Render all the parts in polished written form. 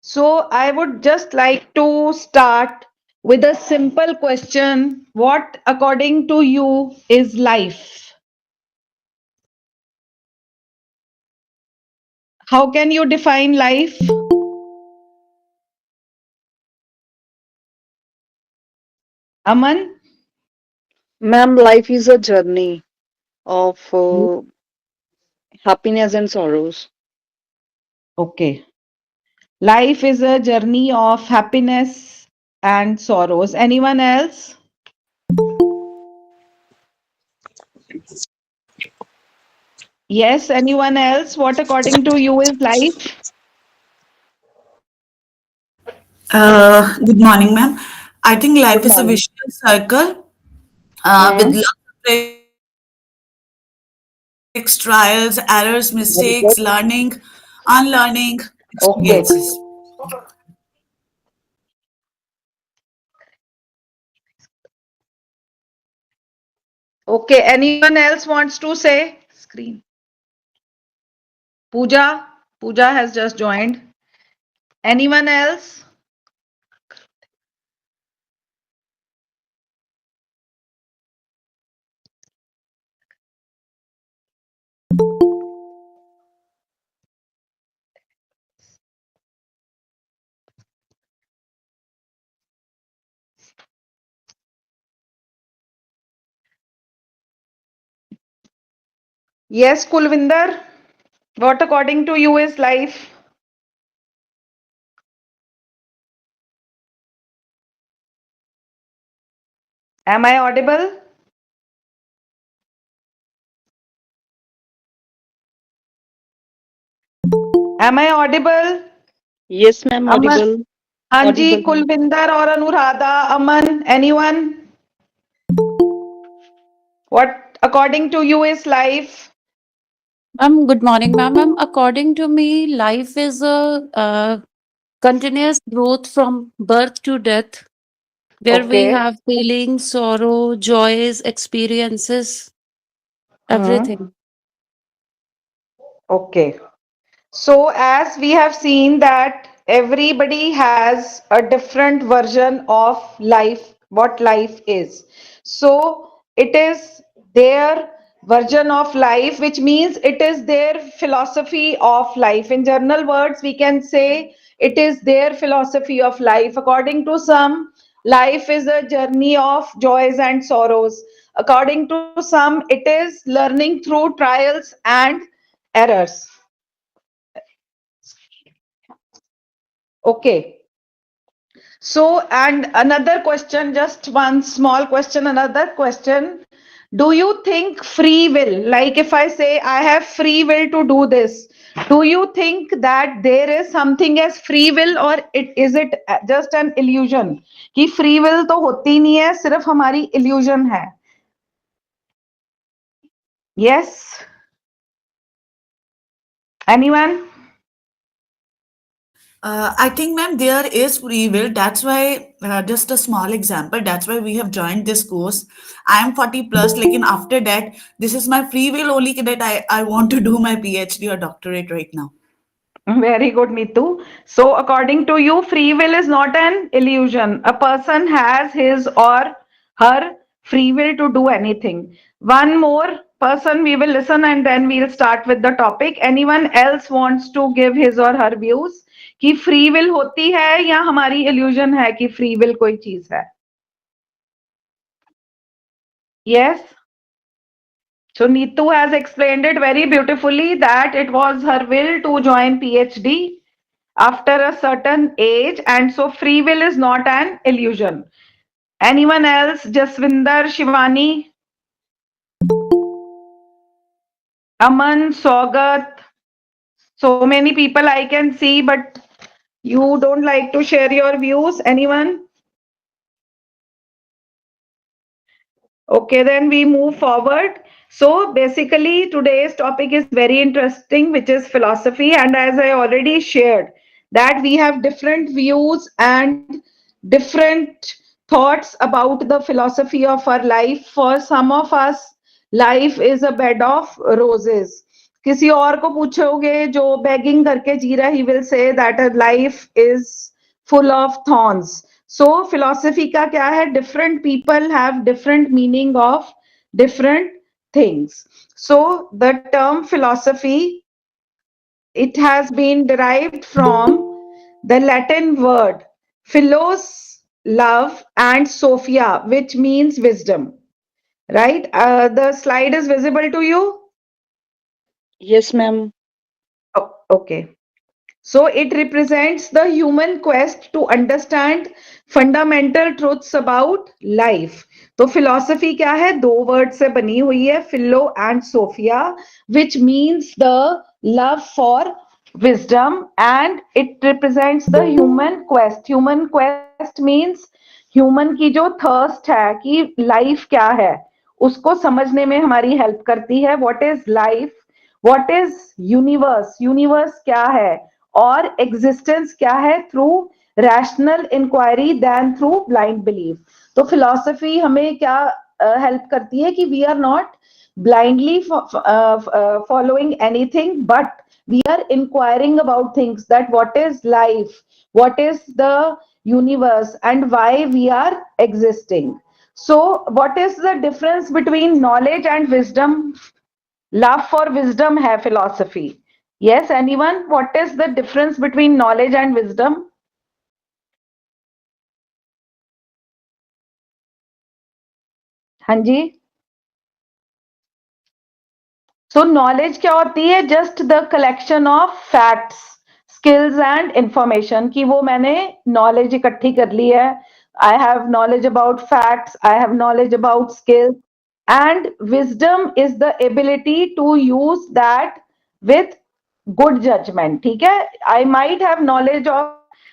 So I would just like to start with a simple question. What, according to you, is life? How can you define life? Aman? Ma'am, life is a journey of happiness and sorrows. Okay. Life is a journey of happiness and sorrows. Anyone else? Yes, anyone else? What, according to you, is life? Good morning, ma'am. I think Good life is a morning. vicious circle with Hmm. lots of risks, trials, errors, mistakes, learning, Very unlearning, good. experiences. Okay. Okay. Anyone else wants to say? Screen. Pooja. Pooja has just joined. Anyone else? Yes, Kulvinder. What, according to you, is life? Am I audible? Am I audible? Yes, ma'am, Aman, audible. Anji, Audible, ma'am. Kulvinder or Anuradha, Aman, anyone? What, according to you, is life? Good morning, ma'am. According to me, life is a continuous growth from birth to death, where we Okay. have feelings, sorrow, joys, experiences, Hmm. everything. Okay. So, as we have seen that everybody has a different version of life, what life is. So, it is their version of life, which means it is their philosophy of life. In general words, we can say it is their philosophy of life. According to some, life is a journey of joys and sorrows. According to some, it is learning through trials and errors. Okay. So, and another question, just one small question, another question. Do you think free will, like if I say I have free will to do this, do you think that there is something as free will or it just an illusion? कि free will तो होती नहीं है, सिर्फ हमारी illusion है. Yes? Anyone? I think, ma'am, there is free will. That's why, just a small example, that's why we have joined this course. I am 40 plus, like, and after that, this is my free will only that I want to do my PhD or doctorate right now. Very good, Neetu. So, according to you, free will is not an illusion. A person has his or her free will to do anything. One more person we will listen and then we'll start with the topic. Anyone else wants to give his or her views कि free will होती है या हमारी illusion है कि free will कोई चीज है? Yes. So Neetu has explained it very beautifully that it was her will to join PhD after a certain age, and so free will is not an illusion. Anyone else? Jaswinder, Shivani, Aman, Sogat, so many people I can see, but you don't like to share your views. Anyone? Okay, then we move forward. So basically, today's topic is very interesting, which is philosophy. And as I already shared, that we have different views and different thoughts about the philosophy of our life. For some of us, life is a bed of roses. किसी और को पूछोगे जो begging करके जी रहा, he will say that a life is full of thorns. So philosophy का क्या है? Different people have different meaning of different things. So the term philosophy, it has been derived from the Latin word philos, love, and sophia, which means wisdom. Right? The slide is visible to you? Yes, ma'am. Oh, okay. So it represents the human quest to understand fundamental truths about life. तो philosophy क्या है? दो word से बनी हुई है, philo and sophia, which means the love for wisdom, and it represents the human quest. Human quest means human की जो thirst है कि life क्या है, उसको समझने में हमारी help करती है. What is life? What is universe? Universe क्या है? और एग्जिस्टेंस क्या है? Through rational inquiry then through blind belief. तो फिलॉसफी हमें क्या हेल्प करती है कि we are not blindly following anything, but we are inquiring about things, that what is life, what is the universe, and why we are existing. So what is the difference between knowledge and wisdom? Love for wisdom hai philosophy. Yes, anyone? What is the difference between knowledge and wisdom? हाँ जी. So knowledge क्या होती है? Just the collection of facts, skills and information. कि वो मैंने knowledge इकट्ठी कर ली है. I have knowledge about facts. I have knowledge about skills. And wisdom is the ability to use that with good judgment. ठीक है? I might have knowledge of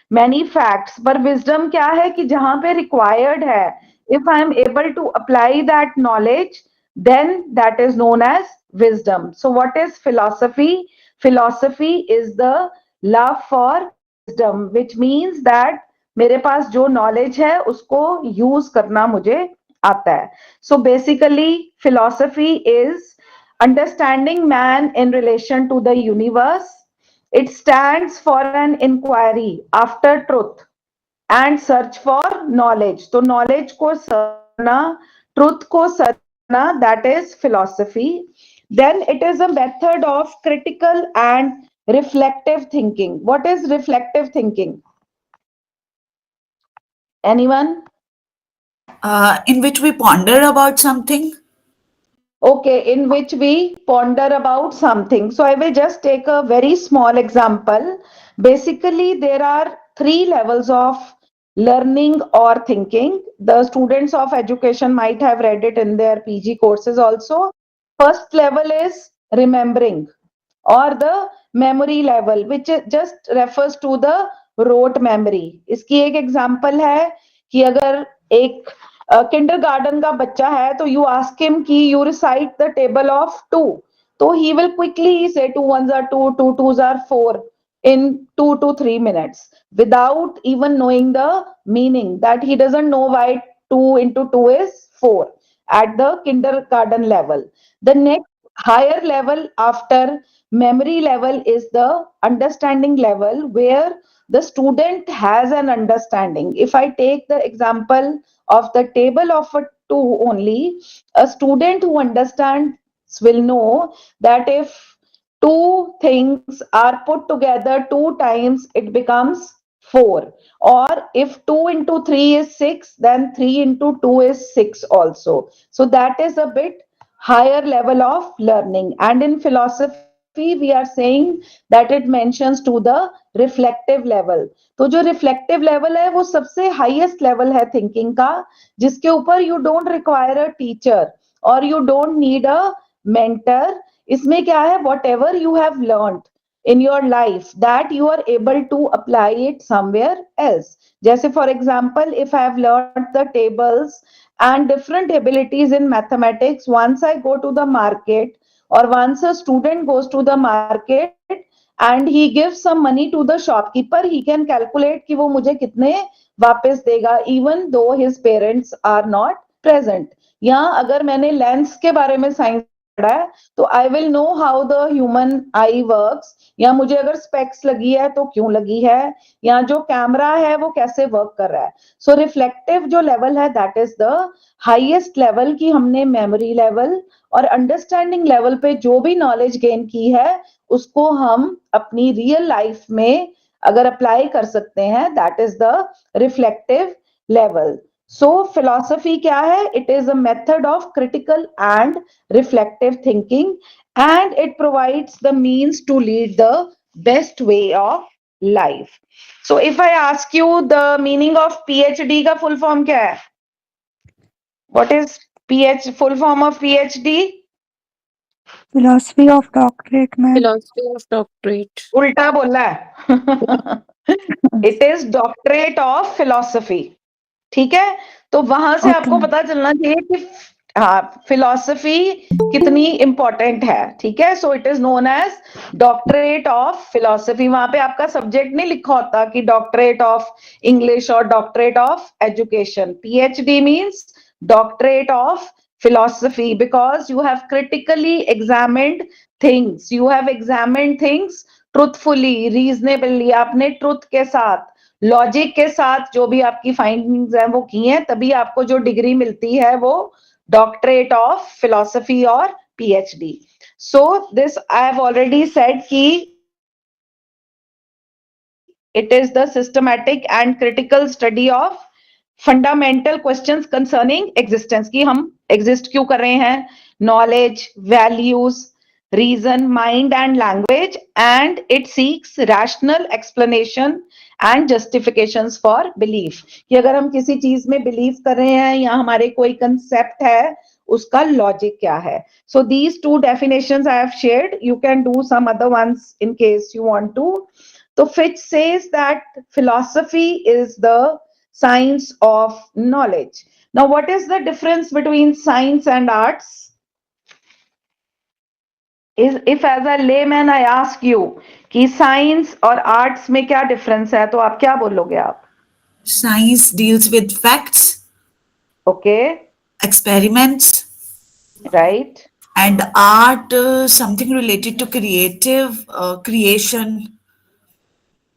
many facts, पर wisdom क्या है कि जहां पे required है, if I am able to apply that knowledge, then that is known as wisdom. So what is philosophy? Philosophy is the love for wisdom, which means that मेरे पास जो knowledge है उसको use करना मुझे आता है. So basically philosophy is understanding man in relation to the universe. It stands for an inquiry after truth and search for knowledge. तो knowledge को search करना, truth को search करना, that is philosophy. Then it is a method of critical and reflective thinking. What is reflective thinking? Anyone? In which we ponder about something. Okay, in which we ponder about something. So I will just take a very small example. Basically, there are three levels of learning or thinking. The students of education might have read it in their PG courses also. First level is remembering, or the memory level, which just refers to the rote memory. इसकी एक example है कि अगर एक kindergarten का बच्चा है तो you ask him कि you recite the table of two, तो he will quickly say two ones are two, two twos are four in 2 to 3 minutes without even knowing the meaning, that he doesn't know why 2 into 2 is 4 at the kindergarten level. The next higher level after memory level is the understanding level, where the student has an understanding. If I take the example of the table of a 2 only, a student who understands will know that if two things are put together two times, it becomes 4. Or if 2 into 3 is 6, then 3 into 2 is 6 also. So that is a bit higher level of learning. And in philosophy, we are saying that it mentions to the reflective level. तो जो reflective level है वो सबसे highest level है thinking का, जिसके ऊपर you don't require a teacher or you don't need a mentor. इसमें क्या है? Whatever you have learned in your life, that you are able to apply it somewhere else. जैसे for example, if I have learned the tables and different abilities in mathematics, once I go to the market, or once a student goes to the market and he gives some money to the shopkeeper, he can calculate कि वो मुझे कितने वापस देगा, even though his parents are not present. यहाँ अगर मैंने lens के बारे में साइंस पड़ा है तो I will know how the human I works, या मुझे अगर स्पेक्स लगी है तो क्यों लगी है, या जो कैमरा है वो कैसे वर्क कर रहा है. सो रिफ्लेक्टिव जो लेवल है that is the highest level की हमने मेमोरी लेवल और अंडरस्टैंडिंग लेवल पे जो भी नॉलेज गेन की है उसको हम अपनी रियल लाइफ में अगर अप्लाई कर सकते हैं, that is the reflective level. So philosophy क्या है? It is a method of critical and reflective thinking, and it provides the means to lead the best way of life. So if I ask you the meaning of PhD का full form क्या है? What is full form of PhD? Philosophy of doctorate, ma'am. Philosophy of doctorate. उल्टा बोला है. It is doctorate of philosophy. ठीक है, तो वहां से Okay, आपको ma'am. पता चलना चाहिए कि हाँ फिलॉसफी कितनी इंपॉर्टेंट है. ठीक है, so it is known as doctorate of philosophy. वहां पे आपका सब्जेक्ट नहीं लिखा होता कि डॉक्टरेट ऑफ इंग्लिश और doctorate of education. PhD means doctorate of philosophy because you have critically examined things, you have examined things truthfully, reasonably, आपने truth के साथ लॉजिक के साथ जो भी आपकी फाइंडिंग्स हैं वो की हैं, तभी आपको जो डिग्री मिलती है वो डॉक्टरेट ऑफ फिलॉसफी और PhD. So this I have already said कि it is the systematic and critical study of fundamental questions concerning existence की हम एग्जिस्ट क्यों कर रहे हैं, knowledge, values, reason, mind and language, and it seeks rational explanation and justifications for belief. कि अगर हम किसी चीज में बिलीव कर रहे हैं या हमारे कोई कंसेप्ट है उसका लॉजिक क्या है. So these two definitions I have shared, you can do some other ones in case you want to. तो Fitch says that philosophy is the science of knowledge. Now, what is the difference between science and arts? If as a layman I ask you कि science और arts में क्या difference है, तो आप क्या बोलोगे आप? Science deals with facts, Okay, experiments, right. and art something related to creative creation.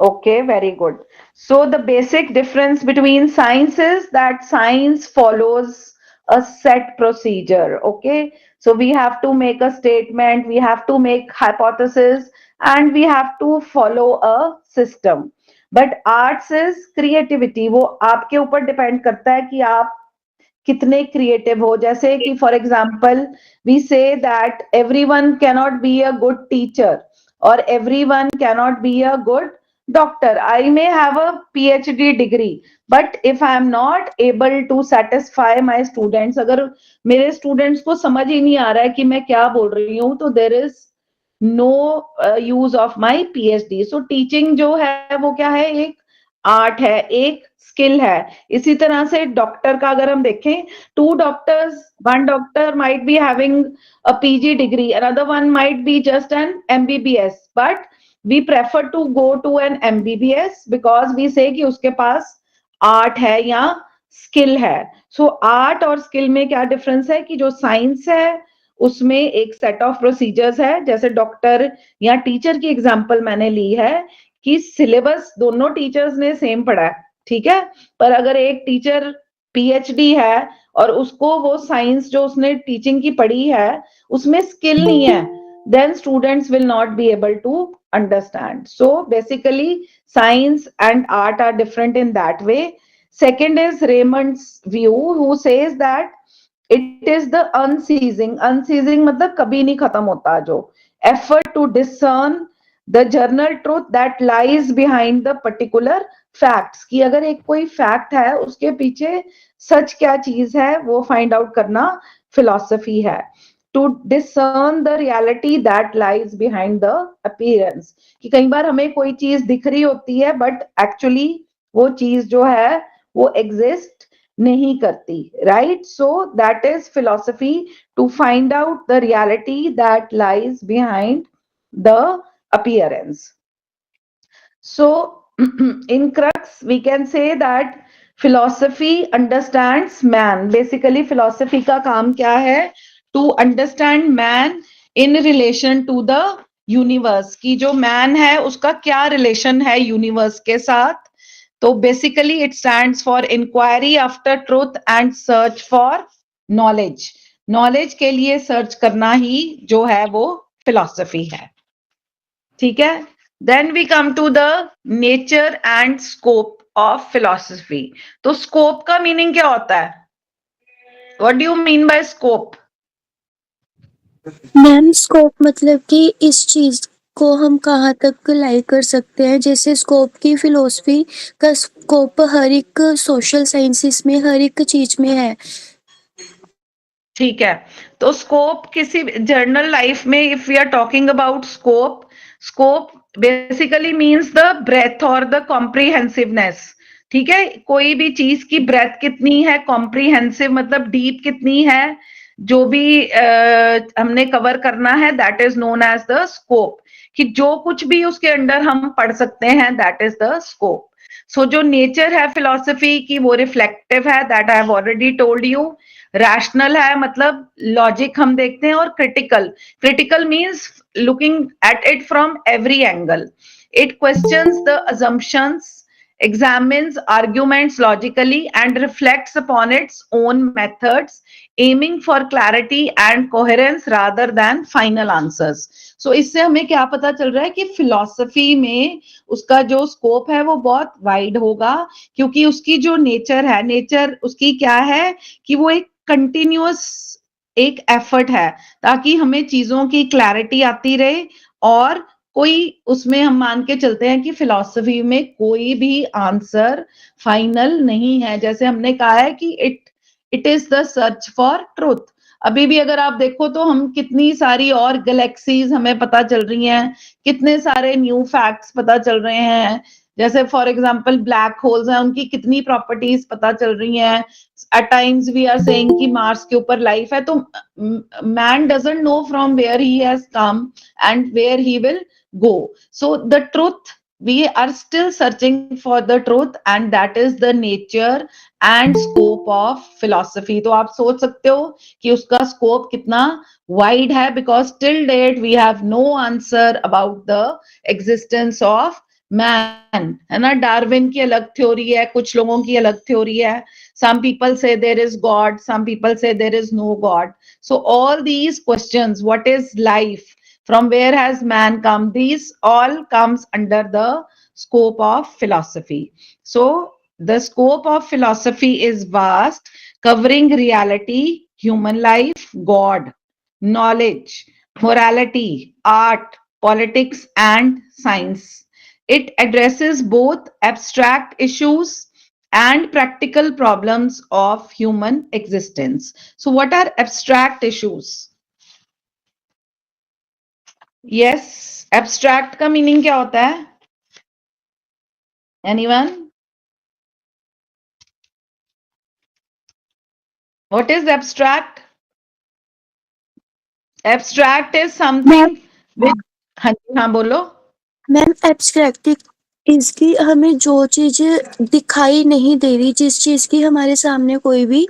Okay, very good. So the basic difference between science is that science follows a set procedure. Okay, so we have to make a statement, we have to make hypothesis, and we have to follow a system. But arts is creativity. वो आपके ऊपर depend करता है कि आप कितने creative हो. जैसे कि for example we say that everyone cannot be a good teacher और everyone cannot be a good doctor. I may have a PhD degree but if I am not able to satisfy my students, अगर मेरे students को समझ ही नहीं आ रहा है कि मैं क्या बोल रही हूँ, तो there is no use of my PhD. So teaching जो है वो क्या है, एक आर्ट है, एक स्किल है. इसी तरह से डॉक्टर का अगर हम देखें, two doctors, one doctor might be having a PG degree, another one might be just an MBBS, but we prefer to go to an MBBS because we say कि उसके पास आर्ट है या स्किल है. So art और skill में क्या difference है कि जो साइंस है उसमें एक सेट ऑफ प्रोसीजर्स है. जैसे डॉक्टर या टीचर की एग्जांपल मैंने ली है कि सिलेबस दोनों टीचर्स ने सेम पढ़ा है, ठीक है, पर अगर एक टीचर पीएचडी है और उसको वो साइंस जो उसने टीचिंग की पढ़ी है उसमें स्किल नहीं है, then students will not be able to understand. So basically science and art are different in that way. Second is Raymond's view, who says that it is the unceasing मतलब कभी नहीं खत्म होता जो effort to discern the journal truth that lies behind the particular facts. कि अगर एक कोई फैक्ट है उसके पीछे सच क्या चीज है वो फाइंड आउट करना फिलॉसफी है. To discern the reality that lies behind the appearance. कि कई बार हमें कोई चीज दिख रही होती है बट एक्चुअली वो चीज जो है वो एग्जिस्ट नहीं करती, right. So that is philosophy, to find out the reality that lies behind the appearance. So in crux we can say that philosophy understands man. Basically philosophy का काम क्या है? To understand man in relation to the universe, की जो man है उसका क्या relation है यूनिवर्स के साथ. तो basically it stands for inquiry after truth and search for knowledge. Knowledge के लिए सर्च करना ही जो है वो फिलॉसफी है. ठीक है. Then we come to the nature and scope of philosophy. तो स्कोप का मीनिंग क्या होता है? What do you mean by scope? Ma'am scope मतलब कि इस चीज को हम कहाँ तक लाइक कर सकते हैं, जैसे स्कोप की फिलोसफी का स्कोप हर एक सोशल साइंसेस में हर एक चीज में है. ठीक है. तो स्कोप किसी जर्नल लाइफ में, if we are talking about scope, scope basically means the breadth और द कॉम्प्रिहेंसिवनेस. ठीक है. कोई भी चीज की ब्रेथ कितनी है, कॉम्प्रिहेंसिव मतलब डीप कितनी है, जो भी हमने कवर करना है, that is known as the scope. कि जो कुछ भी उसके अंडर हम पढ़ सकते हैं, दैट इज द स्कोप. सो जो नेचर है फिलॉसफी की वो रिफ्लेक्टिव है, that I have already told you. Rational है मतलब लॉजिक हम देखते हैं, और critical, critical means looking at it from every angle. It questions the assumptions, examines arguments logically and reflects upon its own methods, aiming for clarity and coherence rather than final answers. So इससे हमें क्या पता चल रहा है कि philosophy में उसका जो स्कोप है वो बहुत वाइड होगा, क्योंकि उसकी जो नेचर है, नेचर उसकी क्या है कि वो एक कंटिन्यूअस एक एफर्ट है, ताकि हमें चीजों की क्लैरिटी आती रहे. और कोई उसमें हम मान के चलते हैं कि फिलॉसफी में कोई भी आंसर फाइनल नहीं है. जैसे हमने कहा है कि it is the search for truth. अभी भी अगर आप देखो तो हम कितनी सारी और गैलेक्सीज हमें पता चल रही हैं, कितने सारे न्यू फैक्ट्स पता चल रहे हैं. जैसे फॉर एग्जांपल ब्लैक होल्स हैं, उनकी कितनी प्रॉपर्टीज पता चल रही हैं. At times we are saying कि मार्स के ऊपर लाइफ है. तो man doesn't know from where he has come and where he will go. So the truth, we are still searching for the truth, and that is the nature and scope of philosophy. तो आप सोच सकते हो कि उसका scope कितना wide है, because till date we have no answer about the existence of man. है ना. डार्विन की अलग थ्योरी है, कुछ लोगों की अलग थ्योरी है. Some people say there is God, some people say there is no God. So all these questions, what is life, from where has man come, these all comes under the scope of philosophy. So the scope of philosophy is vast, covering reality, human life, God, knowledge, morality, art, politics, and science. It addresses both abstract issues and practical problems of human existence. So what are abstract issues? Yes. Abstract का meaning क्या होता है? Anyone? What is abstract? Abstract is something which, हाँ जी हाँ बोलो. Ma'am abstract इसकी हमें जो चीज दिखाई नहीं दे रही, जिस चीज की हमारे सामने कोई भी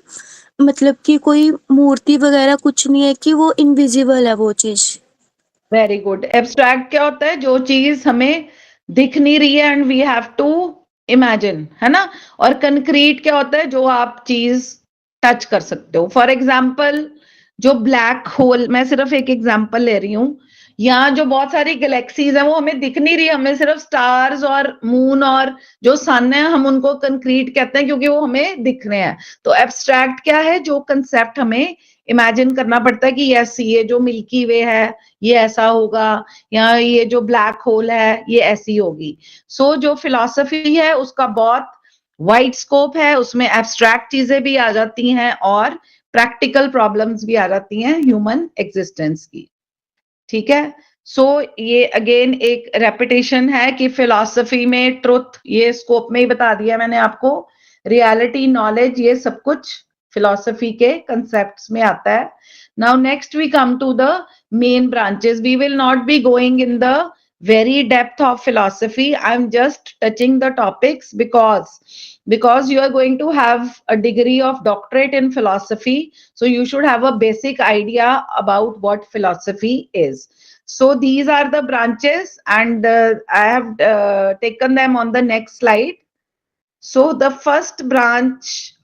मतलब कि कोई मूर्ति वगैरह कुछ नहीं है, कि वो इनविजिबल है वो चीज. Very good. एब्स्ट्रैक्ट क्या होता है? जो चीज हमें दिख नहीं रही है and we have to imagine, है ना. और कंक्रीट क्या होता है? जो आप चीज टच कर सकते हो. फॉर एग्जाम्पल जो ब्लैक होल, मैं सिर्फ एक एग्जाम्पल ले रही हूँ, यहाँ जो बहुत सारी गैलेक्सीज हैं वो हमें दिख नहीं रही, हमें सिर्फ स्टार्स और मून और जो सन है हम उनको कंक्रीट कहते हैं, क्योंकि वो हमें दिख रहे हैं. तो एब्स्ट्रैक्ट क्या है? जो कंसेप्ट हमें इमेजिन करना पड़ता है कि यस ये जो मिल्की वे है ये ऐसा होगा, या ये जो ब्लैक होल है ये ऐसी होगी. सो जो फिलॉसफी है उसका बहुत वाइड स्कोप है, उसमें एब्स्ट्रैक्ट चीजें भी आ जाती हैं और प्रैक्टिकल प्रॉब्लम्स भी आ जाती हैं ह्यूमन एग्जिस्टेंस की. ठीक है. सो ये अगेन एक रेपिटेशन है कि फिलॉसफी में ट्रुथ, ये स्कोप में ही बता दिया मैंने आपको. रियलिटी, नॉलेज, ये सब कुछ फिलॉसफी के कंसेप्ट्स में आता है. Now next we come to the main branches. We will not be going in the very depth of philosophy. I'm just touching the topics because you are going to have a degree of doctorate in philosophy, so you should have a basic idea about what philosophy is. So these are the branches, and I have taken them on the next slide. So the first branch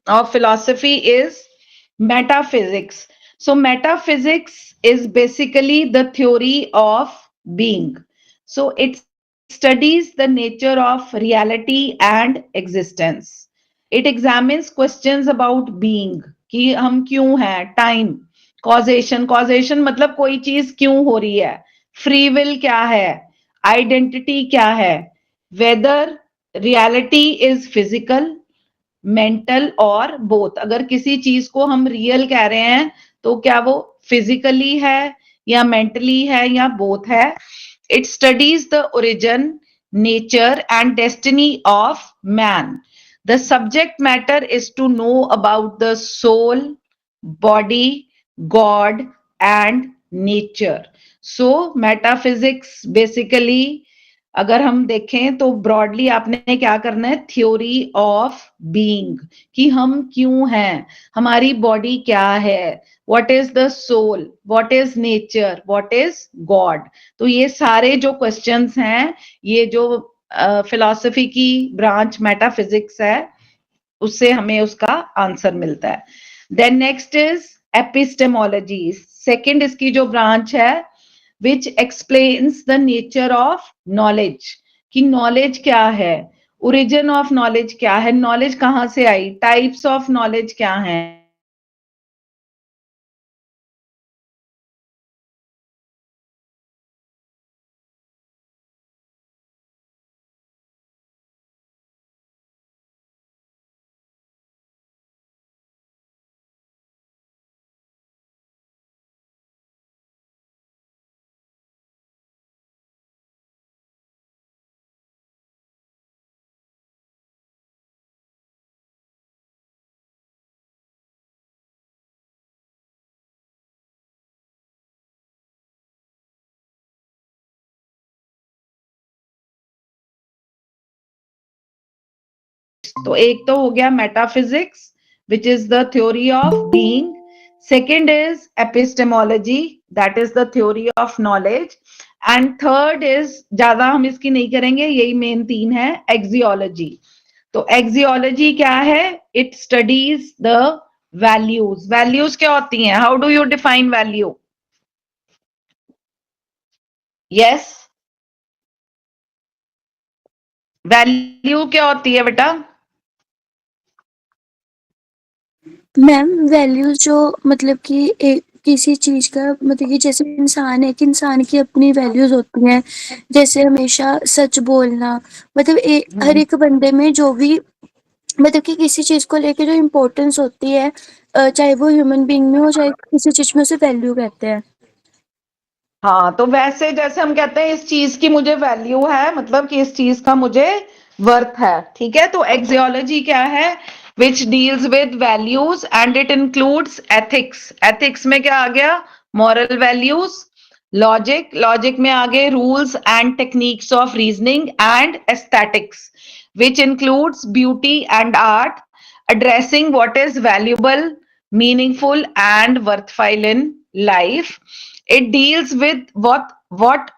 of philosophy is metaphysics. So metaphysics is basically the theory of being. So it studies the nature of reality and existence. It examines questions about being, कि हम क्यों हैं, time, causation मतलब कोई चीज क्यों हो रही है, फ्री विल क्या है, आइडेंटिटी क्या है, whether reality is physical, mental और बोथ। अगर किसी चीज को हम रियल कह रहे हैं तो क्या वो फिजिकली है या मेंटली है या बोथ है। It studies the origin, nature and destiny of man. The subject matter is to know about the soul, body, God and nature. So metaphysics basically अगर हम देखें तो ब्रॉडली आपने क्या करना है, थ्योरी ऑफ बीइंग, कि हम क्यों हैं, हमारी बॉडी क्या है, what is the soul, what is nature, what is God. तो ये सारे जो क्वेश्चंस हैं, ये जो फिलॉसफी की ब्रांच मेटाफिजिक्स है, उससे हमें उसका आंसर मिलता है। Then next is epistemology, second इसकी जो ब्रांच है, which explains the nature of knowledge, कि knowledge क्या है, origin of knowledge क्या है, knowledge कहाँ से आई, types of knowledge क्या है, तो एक तो हो गया metaphysics which is the theory of being, second is epistemology that is the theory of knowledge, and third is, ज्यादा हम इसकी नहीं करेंगे, यही मेन तीन है, एक्सियोलॉजी। तो एक्सियोलॉजी क्या है, it studies the values. Values क्या होती हैं, how do you define value? Yes, value क्या होती है बेटा? मैम वैल्यूज जो मतलब कि एक किसी चीज का मतलब कि जैसे इंसान है कि इंसान की अपनी वैल्यूज होती हैं, जैसे हमेशा सच बोलना, मतलब हर एक बंदे में जो भी मतलब कि किसी चीज को लेके जो इम्पोर्टेंस होती है, चाहे वो ह्यूमन बीइंग में हो चाहे किसी चीज में, उसे वैल्यू कहते हैं। हाँ, तो वैसे जैसे हम कहते हैं इस चीज की मुझे वैल्यू है, मतलब कि इस चीज का मुझे वर्थ है, ठीक है। तो एक्सियोलॉजी क्या है, which deals with values and it includes ethics. Ethics में क्या आ गया, मॉरल वैल्यूज, लॉजिक, लॉजिक में आगे rules and techniques of reasoning, and aesthetics which includes beauty and art, addressing what is valuable, meaningful and worthwhile in life. It deals with what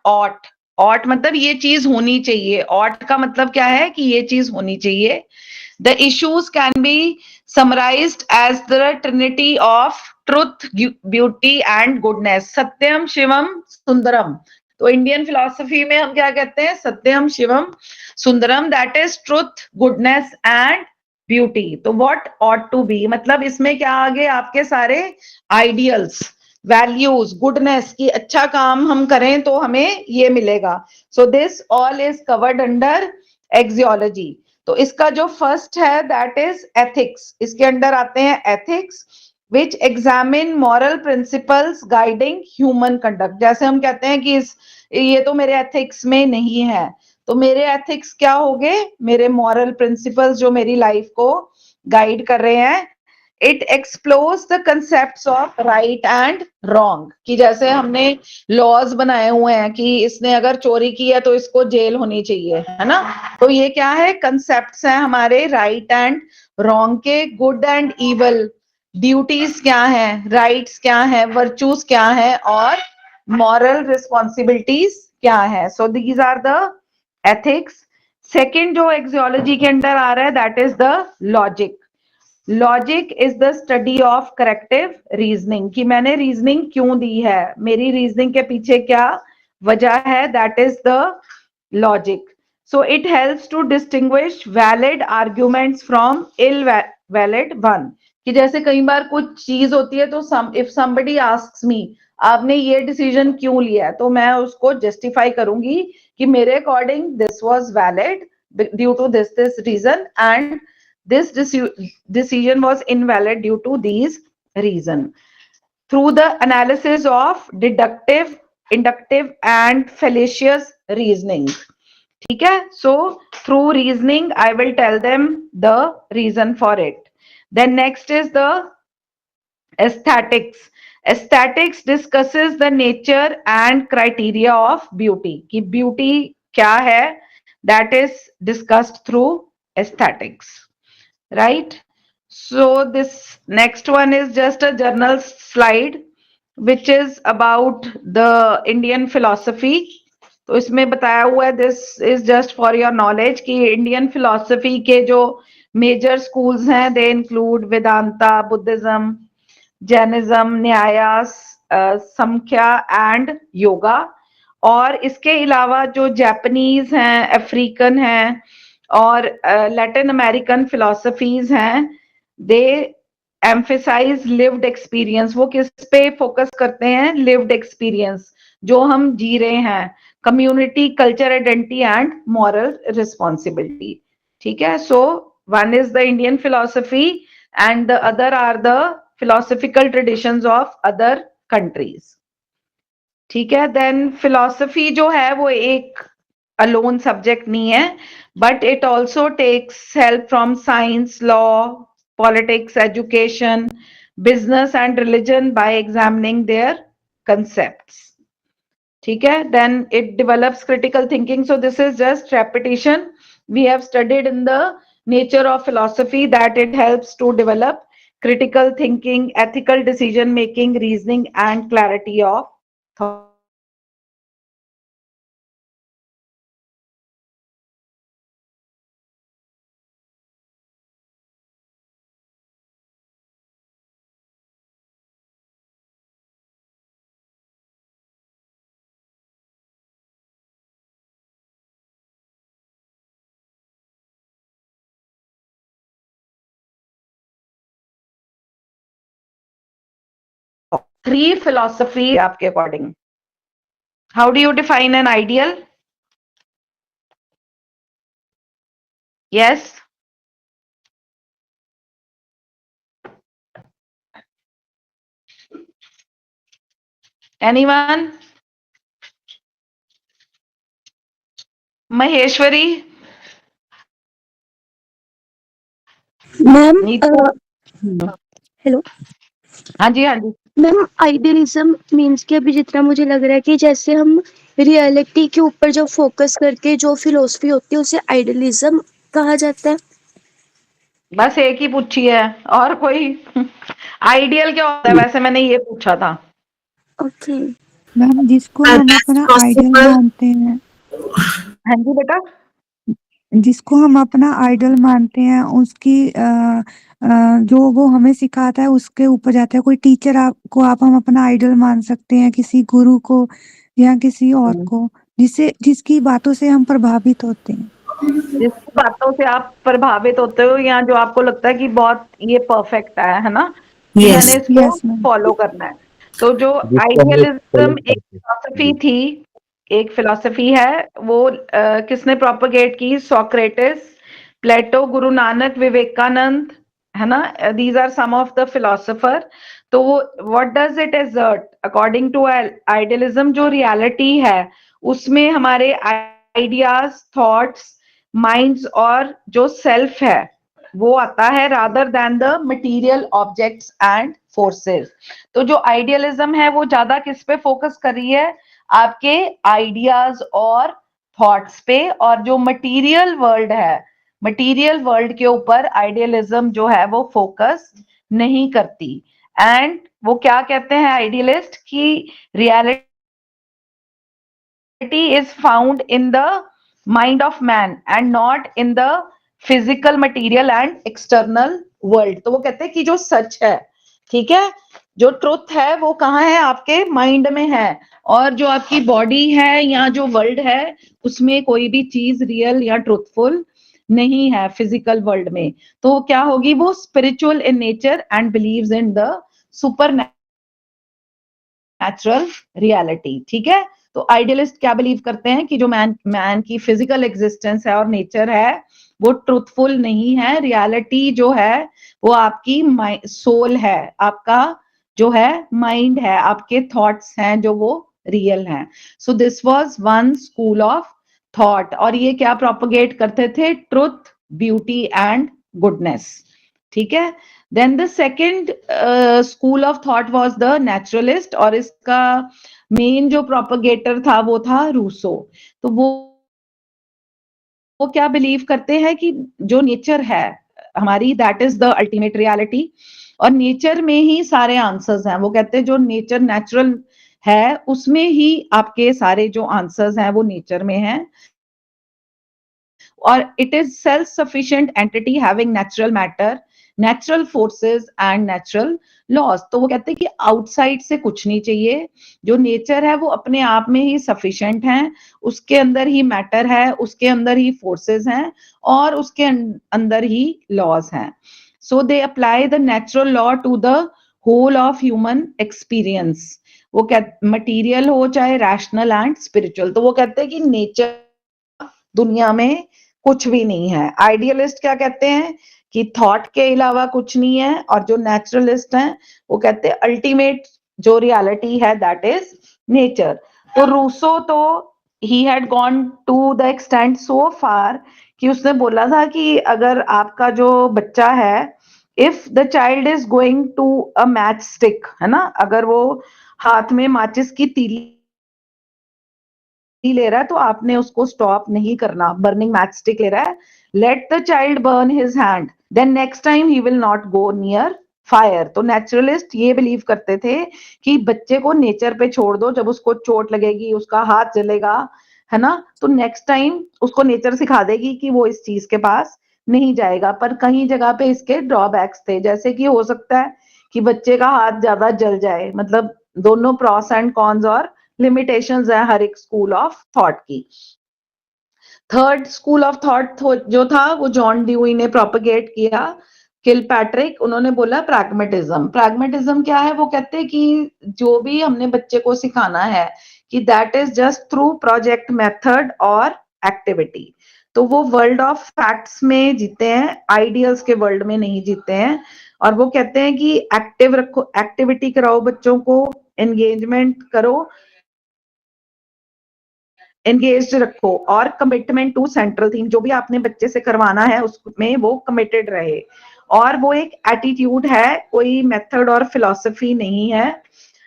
ought मतलब ये चीज होनी चाहिए, ought का मतलब क्या है कि ये चीज होनी चाहिए। The issues can be summarized as the trinity of truth, beauty and goodness, सत्यम शिवम सुंदरम। तो इंडियन फिलॉसफी में हम क्या कहते हैं, सत्यम शिवम सुंदरम, that is truth, goodness and beauty. तो व्हाट ऑट टू बी मतलब इसमें क्या आ गए आपके सारे आइडियल्स, वैल्यूज, गुडनेस, की अच्छा काम हम करें तो हमें ये मिलेगा। So this all is covered under axiology. तो इसका जो फर्स्ट है दैट इज एथिक्स, इसके अंडर आते हैं ethics which examine moral principles guiding human conduct. जैसे हम कहते हैं कि ये तो मेरे एथिक्स में नहीं है, तो मेरे एथिक्स क्या हो गए, मेरे मॉरल प्रिंसिपल्स जो मेरी लाइफ को गाइड कर रहे हैं, it explores the concepts of right and wrong, कि जैसे हमने लॉज बनाए हुए हैं कि इसने अगर चोरी की है तो इसको जेल होनी चाहिए, है ना। तो ये क्या है, कंसेप्ट्स हैं हमारे राइट एंड रॉन्ग के, गुड एंड इवल, ड्यूटीज क्या है, राइट्स क्या है, वर्चूज क्या है, और मॉरल रिस्पॉन्सिबिलिटीज क्या है। So these are the ethics. Second जो एक्सियोलॉजी के अंदर आ रहा है, that is the logic. Logic is the study of corrective reasoning, कि मैंने रीजनिंग क्यों दी है, मेरी रीजनिंग के पीछे क्या वजह है, that is the logic. So it helps to distinguish valid arguments from invalid one, कि जैसे कई बार कुछ चीज होती है तो इफ समबडी आस्क्स मी आपने ये डिसीजन क्यों लिया है, तो मैं उसको जस्टिफाई करूंगी कि मेरे according this was valid due to this reason, and this decision was invalid due to these reason, through the analysis of deductive, inductive and fallacious reasoning. ठीक है, so through reasoning I will tell them the reason for it. Then next is the aesthetics. Aesthetics discusses the nature and criteria of beauty, कि beauty क्या है, that is discussed through aesthetics, right? So this next one is just a journal slide which is about the Indian philosophy. तो इसमें बताया हुआ है, this is just for your knowledge, कि Indian philosophy के जो मेजर स्कूल्स हैं, they include Vedanta, Buddhism, Jainism, Nyayas, Sankhya and yoga. और इसके अलावा जो जापानीज हैं, अफ्रीकन हैं और लैटिन अमेरिकन फिलोसफीज हैं, दे एम्फेसाइज लिव्ड एक्सपीरियंस। वो किस पे फोकस करते हैं, लिव्ड एक्सपीरियंस, जो हम जी रहे हैं, community, culture identity and moral responsibility. ठीक है, so one is the Indian philosophy and the other are the philosophical traditions of other countries. ठीक है, देन फिलोसफी जो है वो एक अलोन सब्जेक्ट नहीं है, but it also takes help from science, law, politics, education, business and religion by examining their concepts. ठीक है, then it develops critical thinking. So this is just repetition we have studied in the nature of philosophy, that it helps to develop critical thinking, ethical decision making, reasoning and clarity of thought. Three philosophy आपके according, how do you define an ideal? Yes, anyone? Maheshwari, ma'am Neetu? Hello हाँ जी, हाँ जी। Ma'am, idealism means कि अभी जितना मुझे लग रहा है कि जैसे हम रियलिटी के ऊपर जो फोकस करके जो फिलोसफी होती है उसे आइडियलिज्म कहा जाता है। बस एक ही पूछी है, और कोई आइडियल क्या होता है वैसे, मैंने ये पूछा था। ओके मैम जिसको हम अपना आइडल मानते हैं, हाँ जी बेटा। जिसको हम अपना आइडल मानते हैं उसकी जो वो हमें सिखाता है उसके ऊपर जाता है। कोई टीचर आपको हम अपना आइडल मान सकते हैं, किसी गुरु को या किसी और को, जिसकी बातों से हम प्रभावित होते हैं। जिस बातों से आप प्रभावित होते हो या जो आपको लगता है कि बहुत ये परफेक्ट है ना, कि मैंने इसको यस मैम। फॉलो करना है। तो जो जिसको हम लोग follow आइडियलिज्म एक करते हैं। फिलॉसफी थी, एक फिलॉसफी है, वो किसने प्रोपगेट की, सोक्रेटिस, प्लेटो, गुरु नानक, विवेकानंद, है ना। These are some of the philosopher. तो what does it assert according to idealism, जो रियलिटी है उसमें हमारे आइडियाज, थॉट्स, माइंड्स और जो सेल्फ है वो आता है rather than the material objects and forces. तो जो आइडियलिज्म है वो ज्यादा किस पे फोकस कर रही है, आपके आइडियाज और थॉट्स पे, और जो मटेरियल वर्ल्ड है, मटेरियल वर्ल्ड के ऊपर आइडियलिज्म जो है वो फोकस नहीं करती। एंड वो क्या कहते हैं आइडियलिस्ट कि reality is found in the mind of man and not in the physical material and external world। तो वो कहते हैं कि जो सच है, ठीक है, जो ट्रुथ है वो कहाँ है, आपके माइंड में है, और जो आपकी बॉडी है या जो वर्ल्ड है उसमें कोई भी चीज रियल या ट्रुथफुल नहीं है फिजिकल वर्ल्ड में। तो क्या होगी, वो spiritual in nature and believes in the super natural reality. ठीक है, तो आइडियलिस्ट क्या बिलीव करते हैं कि जो मैन की फिजिकल एग्जिस्टेंस है और नेचर है वो ट्रूथफुल नहीं है। रियलिटी जो है वो आपकी सोल है, आपका जो है माइंड है, आपके थॉट्स हैं जो वो रियल हैं। So this was one school of thought, और ये क्या प्रोपोगेट करते थे, ट्रुथ, ब्यूटी एंड गुडनेस। ठीक है, then the second school of thought was the naturalist, और इसका मेन जो प्रोपोगेटर था वो था रूसो। तो वो क्या बिलीव करते हैं कि जो नेचर है हमारी, that is the ultimate reality, और नेचर में ही सारे आंसर्स हैं। वो कहते हैं जो नेचर नेचुरल है उसमें ही आपके सारे जो आंसर्स हैं वो नेचर में हैं, और it is self sufficient entity having natural matter, natural forces and natural laws. तो वो कहते हैं कि आउटसाइड से कुछ नहीं चाहिए, जो नेचर है वो अपने आप में ही सफिशिएंट है, उसके अंदर ही मैटर है, उसके अंदर ही फोर्सेस हैं, और उसके अंदर ही लॉज हैं। So they apply the natural law to the whole of human experience. वो कहते मटीरियल हो चाहे रैशनल एंड स्पिरिचुअल। तो वो कहते हैं कि नेचर दुनिया में कुछ भी नहीं है। आइडियलिस्ट क्या कहते हैं कि थॉट के अलावा कुछ नहीं है, और जो नेचुरलिस्ट हैं वो कहते हैं अल्टीमेट जो रियलिटी है दैट इज नेचर। तो रूसो तो he had gone to the extent so far कि उसने बोला था कि अगर आपका जो बच्चा है, if the child is going to a match stick, है ना, अगर वो हाथ में माचिस की तीली ले रहा है तो आपने उसको स्टॉप नहीं करना, बर्निंग मैच स्टिक ले रहा है, let the child burn his hand, then next time he will not go near fire. तो नेचुरलिस्ट ये बिलीव करते थे कि बच्चे को नेचर पे छोड़ दो, जब उसको चोट लगेगी, उसका हाथ जलेगा, है ना, तो नेक्स्ट टाइम उसको नेचर सिखा देगी कि वो इस चीज के पास नहीं जाएगा। पर कहीं जगह पे इसके ड्रॉबैक्स थे, जैसे कि हो सकता है कि बच्चे का हाथ ज्यादा जल जाए, मतलब दोनों प्रॉस एंड कॉन्स और लिमिटेशंस है हर एक स्कूल ऑफ थॉट की। थर्ड स्कूल ऑफ थॉट जो था वो जॉन ड्यूई ने प्रोपेगेट किया, किलपैट्रिक, उन्होंने बोला प्रैग्मेटिज्म। प्रैग्मेटिज्म क्या है, वो कहते हैं कि जो भी हमने बच्चे को सिखाना है कि that is just through project method और एक्टिविटी। तो वो वर्ल्ड ऑफ फैक्ट्स में जीते हैं, आइडियल्स के वर्ल्ड में नहीं जीते हैं। और वो कहते हैं कि एक्टिव रखो, एक्टिविटी कराओ बच्चों को, एंगेजमेंट करो, एंगेज्ड रखो, और कमिटमेंट टू सेंट्रल थीम, जो भी आपने बच्चे से करवाना है उसमें वो कमिटेड रहे। और वो एक एटीट्यूड है, कोई मेथड और फिलॉसफी नहीं है,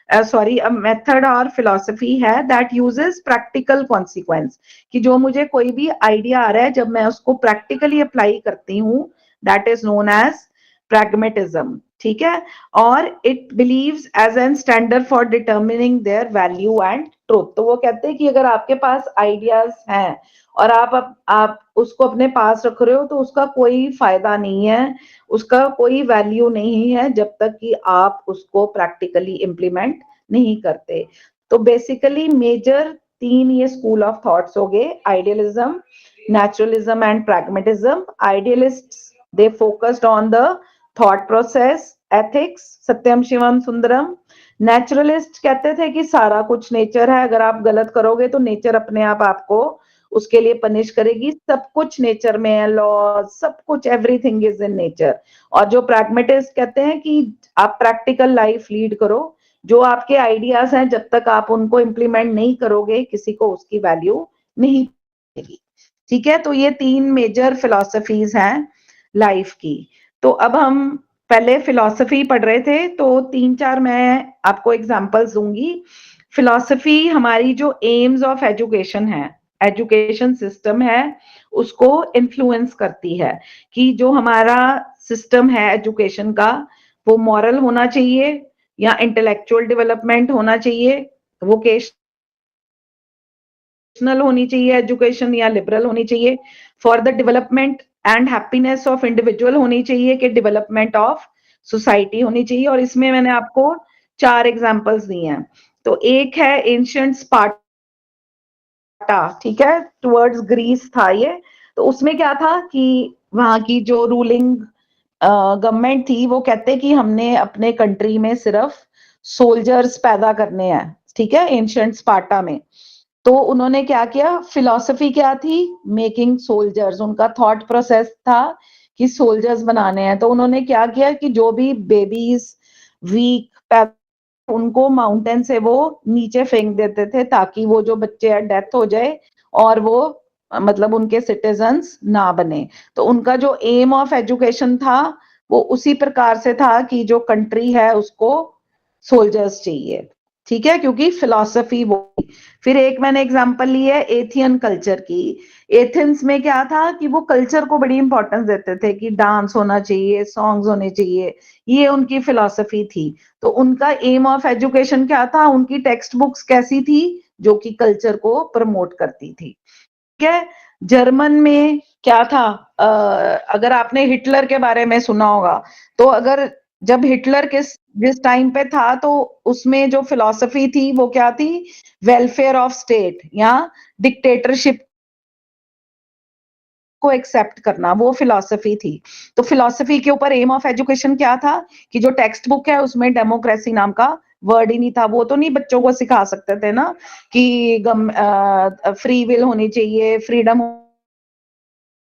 सॉरी मेथड और फिलॉसफी है दैट यूजेस प्रैक्टिकल कॉन्सिक्वेंस, कि जो मुझे कोई भी आइडिया आ रहा है जब मैं उसको प्रैक्टिकली अप्लाई करती हूँ, that is known as pragmatism. ठीक है, और it believes as an standard for determining their value and truth. तो वो कहते हैं कि अगर आपके पास आइडियाज हैं और आप उसको अपने पास रख रहे हो तो उसका कोई फायदा नहीं है, उसका कोई वैल्यू नहीं है जब तक कि आप उसको प्रैक्टिकली इम्प्लीमेंट नहीं करते। तो बेसिकली मेजर तीन ये स्कूल ऑफ थॉट्स हो गए, idealism, naturalism and pragmatism. Idealists, they focused on the thought process, ethics, सत्यम शिवम सुंदरम। नेचुरलिस्ट कहते थे कि सारा कुछ नेचर है, अगर आप गलत करोगे तो नेचर अपने आप आपको उसके लिए पनिश करेगी, सब कुछ नेचर में है, लॉ, सब कुछ, एवरीथिंग इज इन नेचर। और जो प्रैग्मेटिस्ट कहते हैं कि आप प्रैक्टिकल लाइफ लीड करो, जो आपके आइडियाज हैं जब तक आप उनको इम्प्लीमेंट नहीं करोगे किसी को उसकी वैल्यू नहीं मिलेगी। ठीक है, तो ये तीन मेजर फिलॉसफीज हैं लाइफ की। तो अब हम पहले फिलॉसफी पढ़ रहे थे, तो 3-4 मैं आपको एग्जांपल्स दूंगी। फिलॉसफी हमारी जो एम्स ऑफ एजुकेशन है, एजुकेशन सिस्टम है, उसको इन्फ्लुएंस करती है कि जो हमारा सिस्टम है एजुकेशन का, वो मॉरल होना चाहिए या इंटेलेक्चुअल डेवलपमेंट होना चाहिए, वोकेशनल होनी चाहिए एजुकेशन या लिबरल होनी चाहिए, for the development and happiness of individual होनी चाहिए कि डेवलपमेंट ऑफ सोसाइटी होनी चाहिए। और इसमें मैंने आपको 4 एग्जांपल्स दिए हैं। तो एक है एंशिएंट स्पार्टा, ठीक है, टुवर्ड्स ग्रीस था ये। तो उसमें क्या था कि वहां की जो रूलिंग गवर्नमेंट थी, वो कहते कि हमने अपने कंट्री में सिर्फ सोल्जर्स पैदा करने हैं, ठीक है, एंशिएंट स्पार्टा में। तो उन्होंने क्या किया, फिलॉसफी क्या थी, मेकिंग सोल्जर्स, उनका थॉट प्रोसेस था कि सोल्जर्स बनाने हैं। तो उन्होंने क्या किया कि जो भी बेबीज वीक, उनको माउंटेन से वो नीचे फेंक देते थे ताकि वो जो बच्चे हैं डेथ हो जाए और वो मतलब उनके सिटीजन्स ना बने। तो उनका जो एम ऑफ एजुकेशन था वो उसी प्रकार से था कि जो कंट्री है उसको सोल्जर्स चाहिए, ठीक है, क्योंकि फिलॉसफी वो। फिर एक मैंने एग्जांपल ली है एथियन कल्चर की। एथेंस में क्या था कि वो कल्चर को बड़ी इंपॉर्टेंस देते थे कि डांस होना चाहिए, सॉन्ग्स होने चाहिए, ये उनकी फिलॉसफी थी। तो उनका एम ऑफ एजुकेशन क्या था, उनकी टेक्स्ट बुक्स कैसी थी, जो कि कल्चर को प्रमोट करती थी, ठीक है। जर्मन में क्या था, अगर आपने हिटलर के बारे में सुना होगा, तो अगर जब हिटलर जिस टाइम पे था, तो उसमें जो फिलॉसफी थी वो क्या थी, वेलफेयर ऑफ स्टेट या डिक्टेटरशिप को एक्सेप्ट करना, वो फिलॉसफी थी। तो फिलॉसफी के ऊपर एम ऑफ एजुकेशन क्या था कि जो टेक्स्ट बुक है उसमें डेमोक्रेसी नाम का वर्ड ही नहीं था। वो तो नहीं बच्चों को सिखा सकते थे ना कि फ्री विल होनी चाहिए, फ्रीडम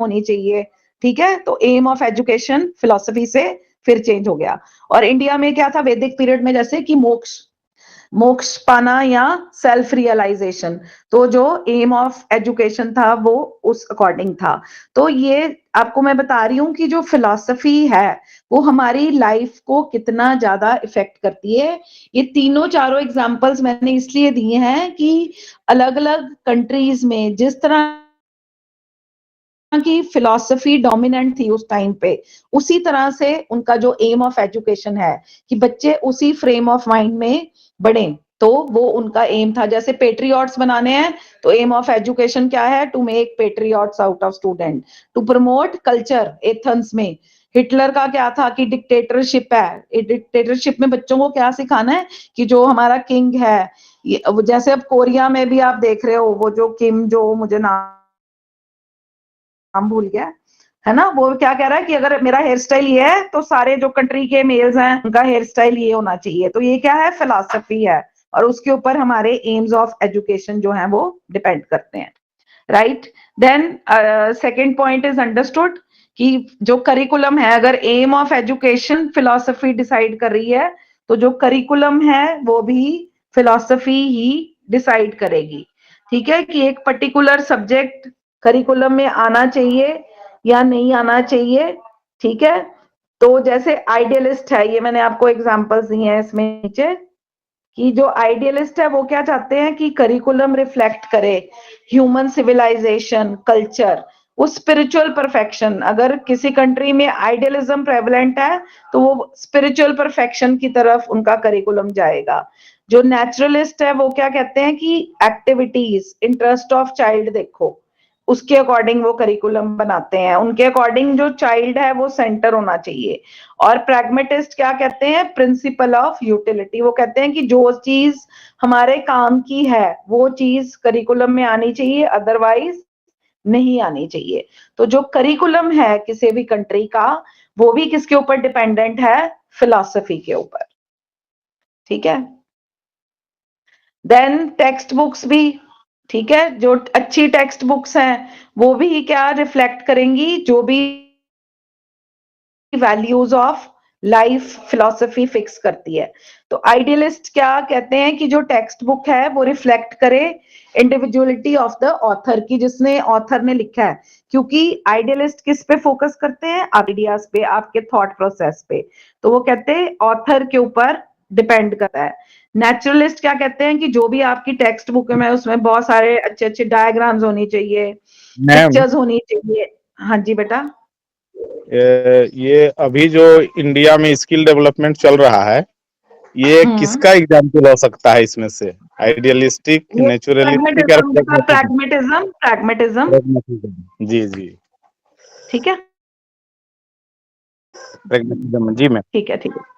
होनी चाहिए, ठीक है। तो एम ऑफ एजुकेशन फिलॉसफी से फिर चेंज हो गया। और इंडिया में क्या था वैदिक पीरियड में, जैसे कि मोक्ष मोक्ष पाना या सेल्फ रियलाइजेशन। तो जो एम ऑफ एजुकेशन था वो उस अकॉर्डिंग था। तो ये आपको मैं बता रही हूँ कि जो फिलॉसफी है वो हमारी लाइफ को कितना ज्यादा इफेक्ट करती है। ये तीनों चारों एग्जांपल्स मैंने इसलिए दिए हैं कि अलग अलग कंट्रीज में जिस तरह की फिलॉसफी डोमिनेंट थी उस टाइम पे, उसी तरह से उनका जो एम ऑफ एजुकेशन है कि बच्चे उसी फ्रेम ऑफ माइंड में बढ़े, तो वो उनका एम था। जैसे पेट्रियट्स बनाने हैं, तो एम ऑफ एजुकेशन क्या है, to make patriots out of student, to promote culture. Athens में हिटलर का क्या था कि डिक्टेटरशिप है, डिक्टेटरशिप में बच्चों को क्या सिखाना है कि जो हमारा किंग है, जैसे अब कोरिया में भी आप देख रहे हो, वो जो किम, जो मुझे नाम भूल गया है ना, वो क्या कह रहा है कि अगर मेरा हेयर स्टाइल ये है तो सारे जो कंट्री के मेल्स हैं उनका हेयर स्टाइल ये होना चाहिए। तो ये क्या है, फिलॉसफी है, और उसके ऊपर हमारे एम्स ऑफ एजुकेशन जो है वो डिपेंड करते हैं, right. Then second point is understood कि जो करिकुलम है, अगर aim of education philosophy decide कर रही है, तो जो करिकुलम है वो भी फिलॉसफी ही डिसाइड करेगी, ठीक है, कि एक पर्टिकुलर सब्जेक्ट करिकुलम में आना चाहिए या नहीं आना चाहिए, ठीक है। तो जैसे आइडियलिस्ट है, ये मैंने आपको एग्जांपल्स दिए हैं इसमें नीचे, कि जो आइडियलिस्ट है वो क्या चाहते हैं कि करिकुलम रिफ्लेक्ट करे ह्यूमन सिविलाइजेशन, कल्चर, वो स्पिरिचुअल परफेक्शन। अगर किसी कंट्री में आइडियलिज्म प्रेवलेंट है तो वो स्पिरिचुअल परफेक्शन की तरफ उनका करिकुलम जाएगा। जो नेचुरलिस्ट है वो क्या कहते हैं कि एक्टिविटीज, इंटरेस्ट ऑफ चाइल्ड देखो, उसके अकॉर्डिंग वो करिकुलम बनाते हैं, उनके अकॉर्डिंग जो चाइल्ड है वो सेंटर होना चाहिए। और प्रैग्मेटिस्ट क्या कहते हैं, प्रिंसिपल ऑफ यूटिलिटी, वो कहते हैं कि जो चीज हमारे काम की है वो चीज करिकुलम में आनी चाहिए, अदरवाइज नहीं आनी चाहिए। तो जो करिकुलम है किसी भी कंट्री का, वो भी किसके ऊपर डिपेंडेंट है, फिलॉसफी के ऊपर, ठीक है। देन टेक्स्ट बुक्स भी, ठीक है, जो अच्छी टेक्स्ट बुक्स हैं वो भी क्या रिफ्लेक्ट करेंगी, जो भी values of life philosophy fix करती है। तो आइडियलिस्ट क्या कहते हैं कि जो टेक्स्ट बुक है वो रिफ्लेक्ट करे इंडिविजुअलिटी ऑफ द ऑथर की, जिसने ऑथर ने लिखा है, क्योंकि आइडियलिस्ट किस पे फोकस करते हैं? आइडियाज पे, आपके थॉट प्रोसेस पे। तो वो कहते हैं ऑथर के ऊपर डिपेंड करता है। नेचुरलिस्ट क्या कहते हैं कि जो भी आपकी टेक्स्ट बुक में उसमें बहुत सारे अच्छे अच्छे डायग्राम्स होनी चाहिए, मैम, पिक्चर्स होनी चाहिए। हाँ जी बेटा। ये अभी जो इंडिया में स्किल डेवलपमेंट चल रहा है, ये हम्म किसका एग्जाम्पल हो सकता है इसमें से? आइडियलिस्टिक, ये नेचुरलिस्टिक और प्रैग्मेटिज्म का, प्रैग्मेटिज्म प्रैग्मेटिज्म। pragmatism? जी जी, ठीक है pragmatism, जी मैम। ठीक है ठीक है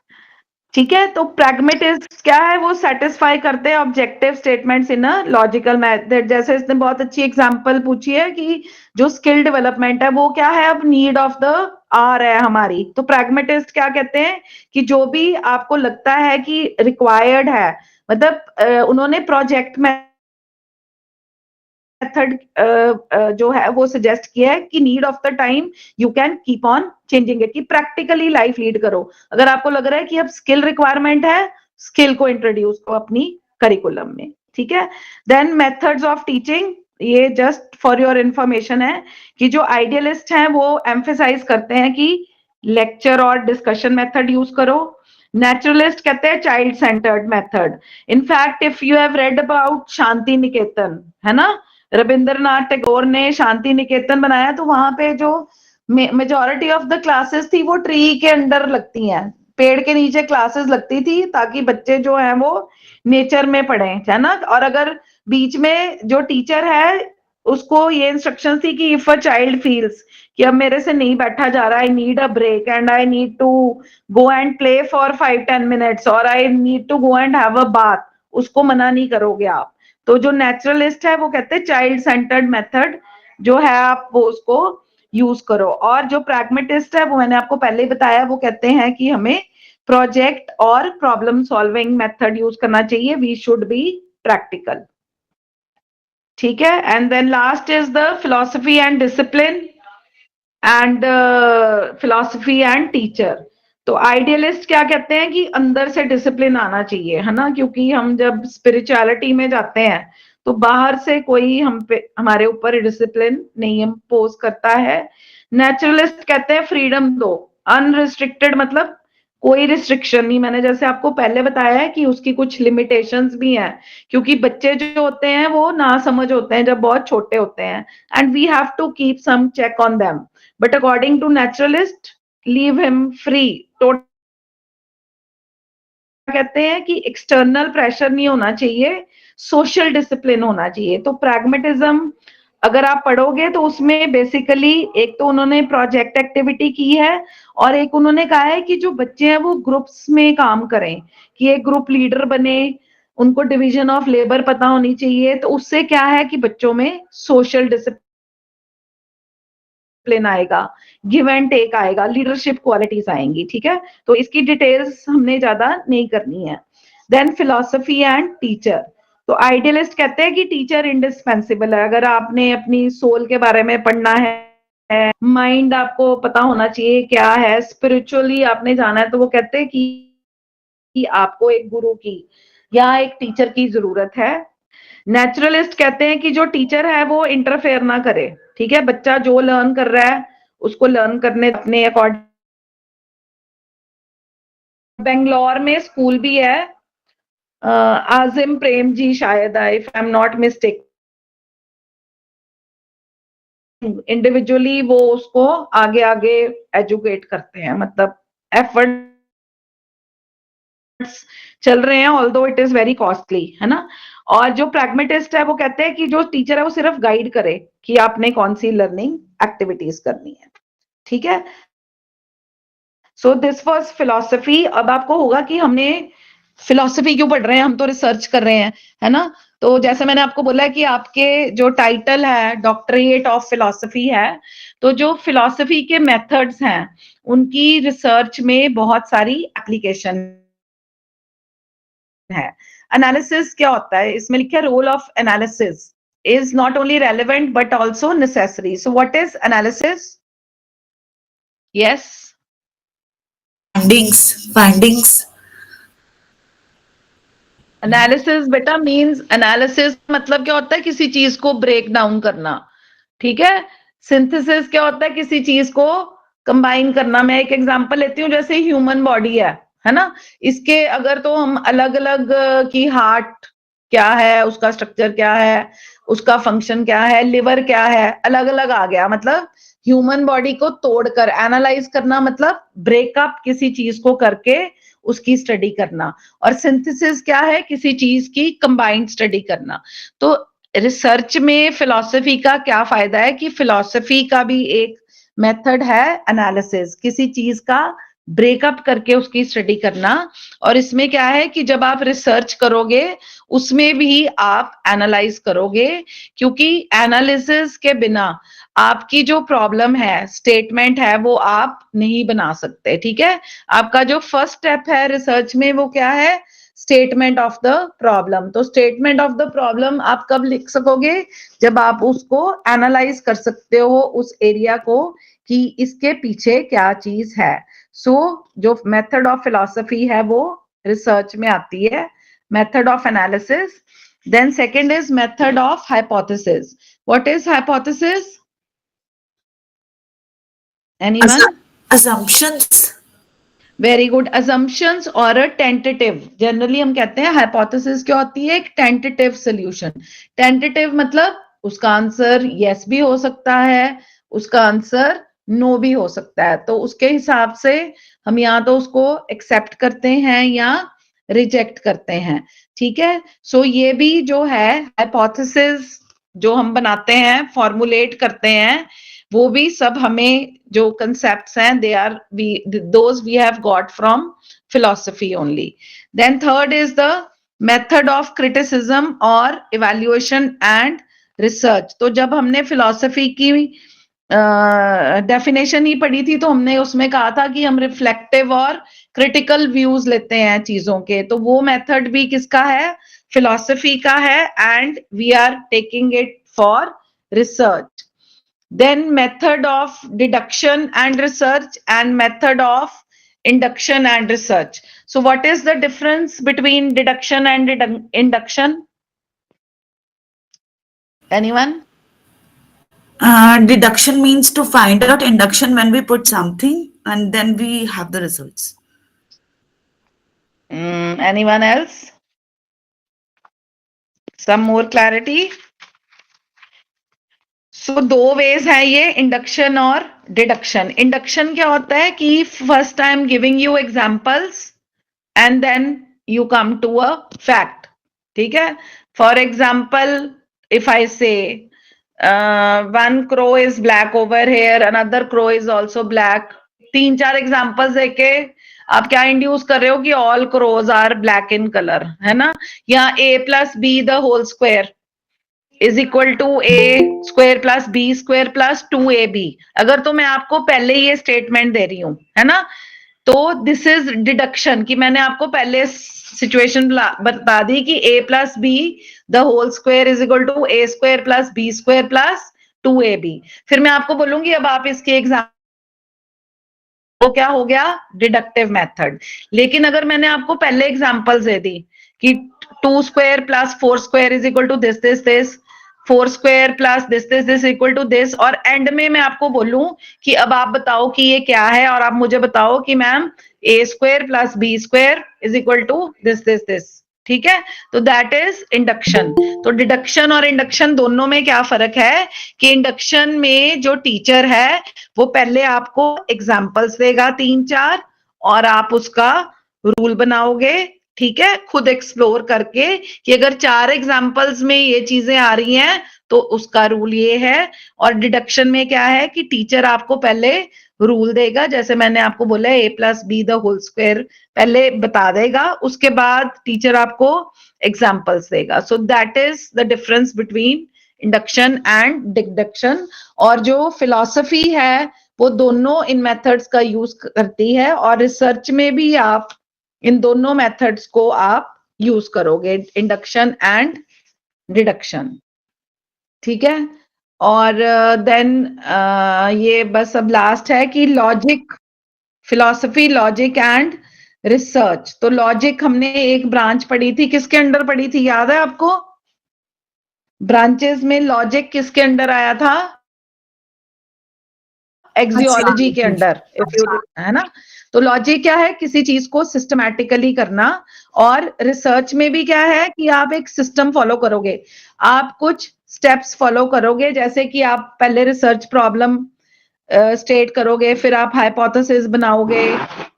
ठीक है। तो प्रैग्मेटिस्ट क्या है? वो सेटिस्फाई करते हैं objective statements in a logical method. जैसे इसने बहुत अच्छी एग्जांपल पूछी है कि जो स्किल डेवलपमेंट है वो क्या है? अब नीड ऑफ द आर है हमारी। तो प्रैग्मेटिस्ट क्या कहते हैं कि जो भी आपको लगता है कि रिक्वायर्ड है, मतलब उन्होंने प्रोजेक्ट में मेथड जो है वो सजेस्ट किया है कि need of the time you can keep on changing it, कि प्रैक्टिकली लाइफ लीड करो। अगर आपको लग रहा है कि अब स्किल रिक्वायरमेंट है, स्किल को इंट्रोड्यूस करो अपनी करिकुलम में। ठीक है। देन मेथड्स ऑफ टीचिंग, ये जस्ट फॉर योर इंफॉर्मेशन है कि जो आइडियलिस्ट हैं वो एम्फेसाइज करते हैं कि लेक्चर और डिस्कशन मेथड यूज करो। नेचुरलिस्ट कहते हैं child centred method. In fact if you have read about Shanti Niketan, है ना, रविंद्रनाथ टैगोर ने शांति निकेतन बनाया, तो वहां पे जो मेजोरिटी ऑफ द क्लासेस थी वो ट्री के अंडर लगती हैं, पेड़ के नीचे क्लासेस लगती थी, ताकि बच्चे जो हैं वो नेचर में पढ़े, है ना। और अगर बीच में जो टीचर है उसको ये इंस्ट्रक्शन थी कि इफ अ चाइल्ड फील्स कि अब मेरे से नहीं बैठा जा रहा, I need a break and I need to go and play for 5-10 minutes और I need to go and have a bath, उसको मना नहीं करोगे आप। तो जो नेचुरलिस्ट है वो कहते हैं चाइल्ड सेंटर्ड मेथड जो है आप वो उसको यूज करो। और जो प्रैग्मेटिस्ट है वो मैंने आपको पहले ही बताया, वो कहते हैं कि हमें प्रोजेक्ट और प्रॉब्लम सॉल्विंग मेथड यूज करना चाहिए, वी शुड बी प्रैक्टिकल। ठीक है। And then last is the philosophy and discipline and philosophy and teacher. तो आइडियलिस्ट क्या कहते हैं कि अंदर से डिसिप्लिन आना चाहिए, है ना, क्योंकि हम जब स्पिरिचुअलिटी में जाते हैं तो बाहर से कोई हम पे हमारे ऊपर डिसिप्लिन नहीं इम्पोज करता है। नेचुरलिस्ट कहते हैं फ्रीडम दो, अनरिस्ट्रिक्टेड, मतलब कोई रिस्ट्रिक्शन नहीं। मैंने जैसे आपको पहले बताया है कि उसकी कुछ लिमिटेशंस भी हैं, क्योंकि बच्चे जो होते हैं वो ना समझ होते हैं जब बहुत छोटे होते हैं, and we have to keep some check on them. But according to naturalist, leave him free. Total कहते हैं कि एक्सटर्नल प्रेशर नहीं होना चाहिए, सोशल डिसिप्लिन होना चाहिए। तो प्रैग्मेटिज्म अगर आप पढ़ोगे तो उसमें बेसिकली एक तो उन्होंने प्रोजेक्ट एक्टिविटी की है, और एक उन्होंने कहा है कि जो बच्चे हैं वो ग्रुप्स में काम करें, कि एक ग्रुप लीडर बने, उनको डिवीजन ऑफ लेबर पता होनी चाहिए। तो उससे क्या है कि बच्चों में सोशल डिसिप्लिन आएगा, गिव एंड टेक आएगा, लीडरशिप क्वालिटीज आएंगी। ठीक है। तो इसकी डिटेल्स हमने ज्यादा नहीं करनी है। Then philosophy and teacher. तो आइडियलिस्ट कहते हैं कि टीचर इंडिस्पेंसिबल है। अगर आपने अपनी सोल के बारे में पढ़ना है, माइंड आपको पता होना चाहिए क्या है, स्पिरिचुअली आपने जाना है, तो वो कहते हैं कि आपको एक गुरु की या एक टीचर की जरूरत है। नेचुरलिस्ट कहते हैं कि जो टीचर है वो इंटरफेयर ना करे। ठीक है। बच्चा जो लर्न कर रहा है उसको लर्न करने अपने अकॉर्डिंग। बेंगलोर में स्कूल भी है, आजिम प्रेम जी शायद, if I am not mistake, individually वो उसको आगे आगे एजुकेट करते हैं, मतलब एफर्ट चल रहे हैं, although it is very costly, है ना। और जो प्रैग्मेटिस्ट है वो कहते हैं कि जो टीचर है वो सिर्फ गाइड करे कि आपने कौन सी लर्निंग एक्टिविटीज करनी है। ठीक है। So this was philosophy. अब आपको होगा कि हमने फिलॉसफी क्यों पढ़ रहे हैं, हम तो रिसर्च कर रहे हैं, है ना। तो जैसे मैंने आपको बोला कि आपके जो टाइटल है डॉक्टरेट ऑफ फिलॉसफी है, तो जो फिलॉसफी के मेथड्स हैं उनकी रिसर्च में बहुत सारी एप्लीकेशन है। एनालिसिस क्या होता है? इसमें लिखा है role of analysis is not only relevant but also necessary. So what is analysis? Yes, findings. Analysis बेटा मींस एनालिसिस मतलब क्या होता है, किसी चीज को ब्रेक डाउन करना, ठीक है। सिंथेसिस क्या होता है, किसी चीज को कंबाइन करना। मैं एक एग्जांपल लेती हूँ, जैसे ह्यूमन बॉडी है ना, इसके अगर तो हम अलग अलग की हार्ट क्या है, उसका स्ट्रक्चर क्या है, उसका फंक्शन क्या है, लिवर क्या है, अलग अलग आ गया। मतलब ह्यूमन बॉडी को तोड़कर एनालाइज करना, मतलब ब्रेकअप किसी चीज को करके उसकी स्टडी करना। और सिंथेसिस क्या है, किसी चीज की कंबाइंड स्टडी करना। तो रिसर्च में फिलॉसफी का क्या फायदा है कि फिलॉसफी का भी एक मेथड है एनालिसिस, किसी चीज का ब्रेकअप करके उसकी स्टडी करना। और इसमें क्या है कि जब आप रिसर्च करोगे उसमें भी आप एनालाइज करोगे, क्योंकि एनालिसिस के बिना आपकी जो प्रॉब्लम है, स्टेटमेंट है, वो आप नहीं बना सकते, ठीक है। आपका जो फर्स्ट स्टेप है रिसर्च में वो क्या है, स्टेटमेंट ऑफ द प्रॉब्लम। तो स्टेटमेंट ऑफ द प्रॉब्लम आप कब लिख सकोगे, जब आप उसको एनालाइज कर सकते हो उस एरिया को कि इसके पीछे क्या चीज है। सो जो मेथड ऑफ फिलॉसफी है वो रिसर्च में आती है, method of analysis. Then second is method of hypothesis. What is hypothesis, anyone? Assumptions. Very good. assumptions और टेंटेटिव, जनरली हम कहते हैं हाइपोथेसिस क्या होती है, एक टेंटेटिव सोल्यूशन। टेंटेटिव मतलब उसका आंसर यस भी हो सकता है, उसका आंसर नो भी हो सकता है। तो उसके हिसाब से हम या तो उसको एक्सेप्ट करते हैं या रिजेक्ट करते हैं, ठीक है। सो ये भी जो है हाइपोथेसिस जो हम बनाते हैं, फॉर्मुलेट करते हैं, वो भी सब हमें जो concepts हैं, they are those we have got from philosophy only. Then third is the method of criticism और evaluation and research. तो जब हमने philosophy की डेफिनेशन ही पढ़ी थी तो हमने उसमें कहा था कि हम रिफ्लेक्टिव और क्रिटिकल व्यूज लेते हैं चीजों के। तो वो मेथड भी किसका है, फिलॉसफी का है, and we are taking it for research. Then method of deduction and research and method of induction and research. So what is the difference between deduction and induction? Anyone? Deduction means to find out. Induction when we put something and then we have the results. Anyone else? Some more clarity? सो दो veg है ये, induction और deduction. Induction क्या होता है कि first I am giving you examples and then you come to a fact, ठीक है। For example if I say one crow is black over here, another crow is also black, तीन चार examples देके आप क्या इंड्यूस कर रहे हो कि all crows are black in colour, है ना। या a plus B the whole square is equal to A square plus B square plus 2ab। अगर तो मैं आपको पहले ये स्टेटमेंट दे रही हूं, है ना, तो दिस इज डिडक्शन, कि मैंने आपको पहले सिचुएशन बता दी कि a plus B the whole square is equal to A square plus B square plus 2ab। फिर मैं आपको बोलूंगी अब आप इसके एग्जाम, वो क्या हो गया, डिडक्टिव मेथड। लेकिन अगर मैंने आपको पहले एग्जांपल्स दे दी कि 2 square plus 4 square is equal to this this this, 4 square plus this this this equal to this, और एंड में मैं आपको बोलूं कि अब आप बताओ कि ये क्या है, और आप मुझे बताओ कि ma'am A square plus B square is equal to this this this, ठीक है। तो दैट इज इंडक्शन। तो डिडक्शन और इंडक्शन दोनों में क्या फर्क है कि इंडक्शन में जो टीचर है वो पहले आपको एग्जाम्पल्स देगा तीन चार, और आप उसका रूल बनाओगे, ठीक है, खुद एक्सप्लोर करके कि अगर चार एग्जाम्पल्स में ये चीजें आ रही हैं तो उसका रूल ये है। और डिडक्शन में क्या है कि टीचर आपको पहले रूल देगा, जैसे मैंने आपको बोला A plus B the whole square पहले बता देगा, उसके बाद टीचर आपको एग्जाम्पल्स देगा। So that is the difference between induction and deduction. और जो फिलॉसफी है वो दोनों इन मेथड्स का यूज करती है, और रिसर्च में भी आप इन दोनों मेथड्स को आप यूज करोगे, इंडक्शन एंड डिडक्शन, ठीक है। और देन ये बस अब लास्ट है कि logic philosophy, logic and research. तो लॉजिक हमने एक ब्रांच पढ़ी थी, किसके अंडर पढ़ी थी, याद है आपको? ब्रांचेस में लॉजिक किसके अंडर आया था? एक्सियोलॉजी के अंडर, है ना। तो लॉजिक क्या है? किसी चीज को सिस्टमैटिकली करना। और रिसर्च में भी क्या है कि आप एक सिस्टम फॉलो करोगे, आप कुछ स्टेप्स फॉलो करोगे, जैसे कि आप पहले रिसर्च प्रॉब्लम स्टेट करोगे, फिर आप हाइपोथेसिस बनाओगे,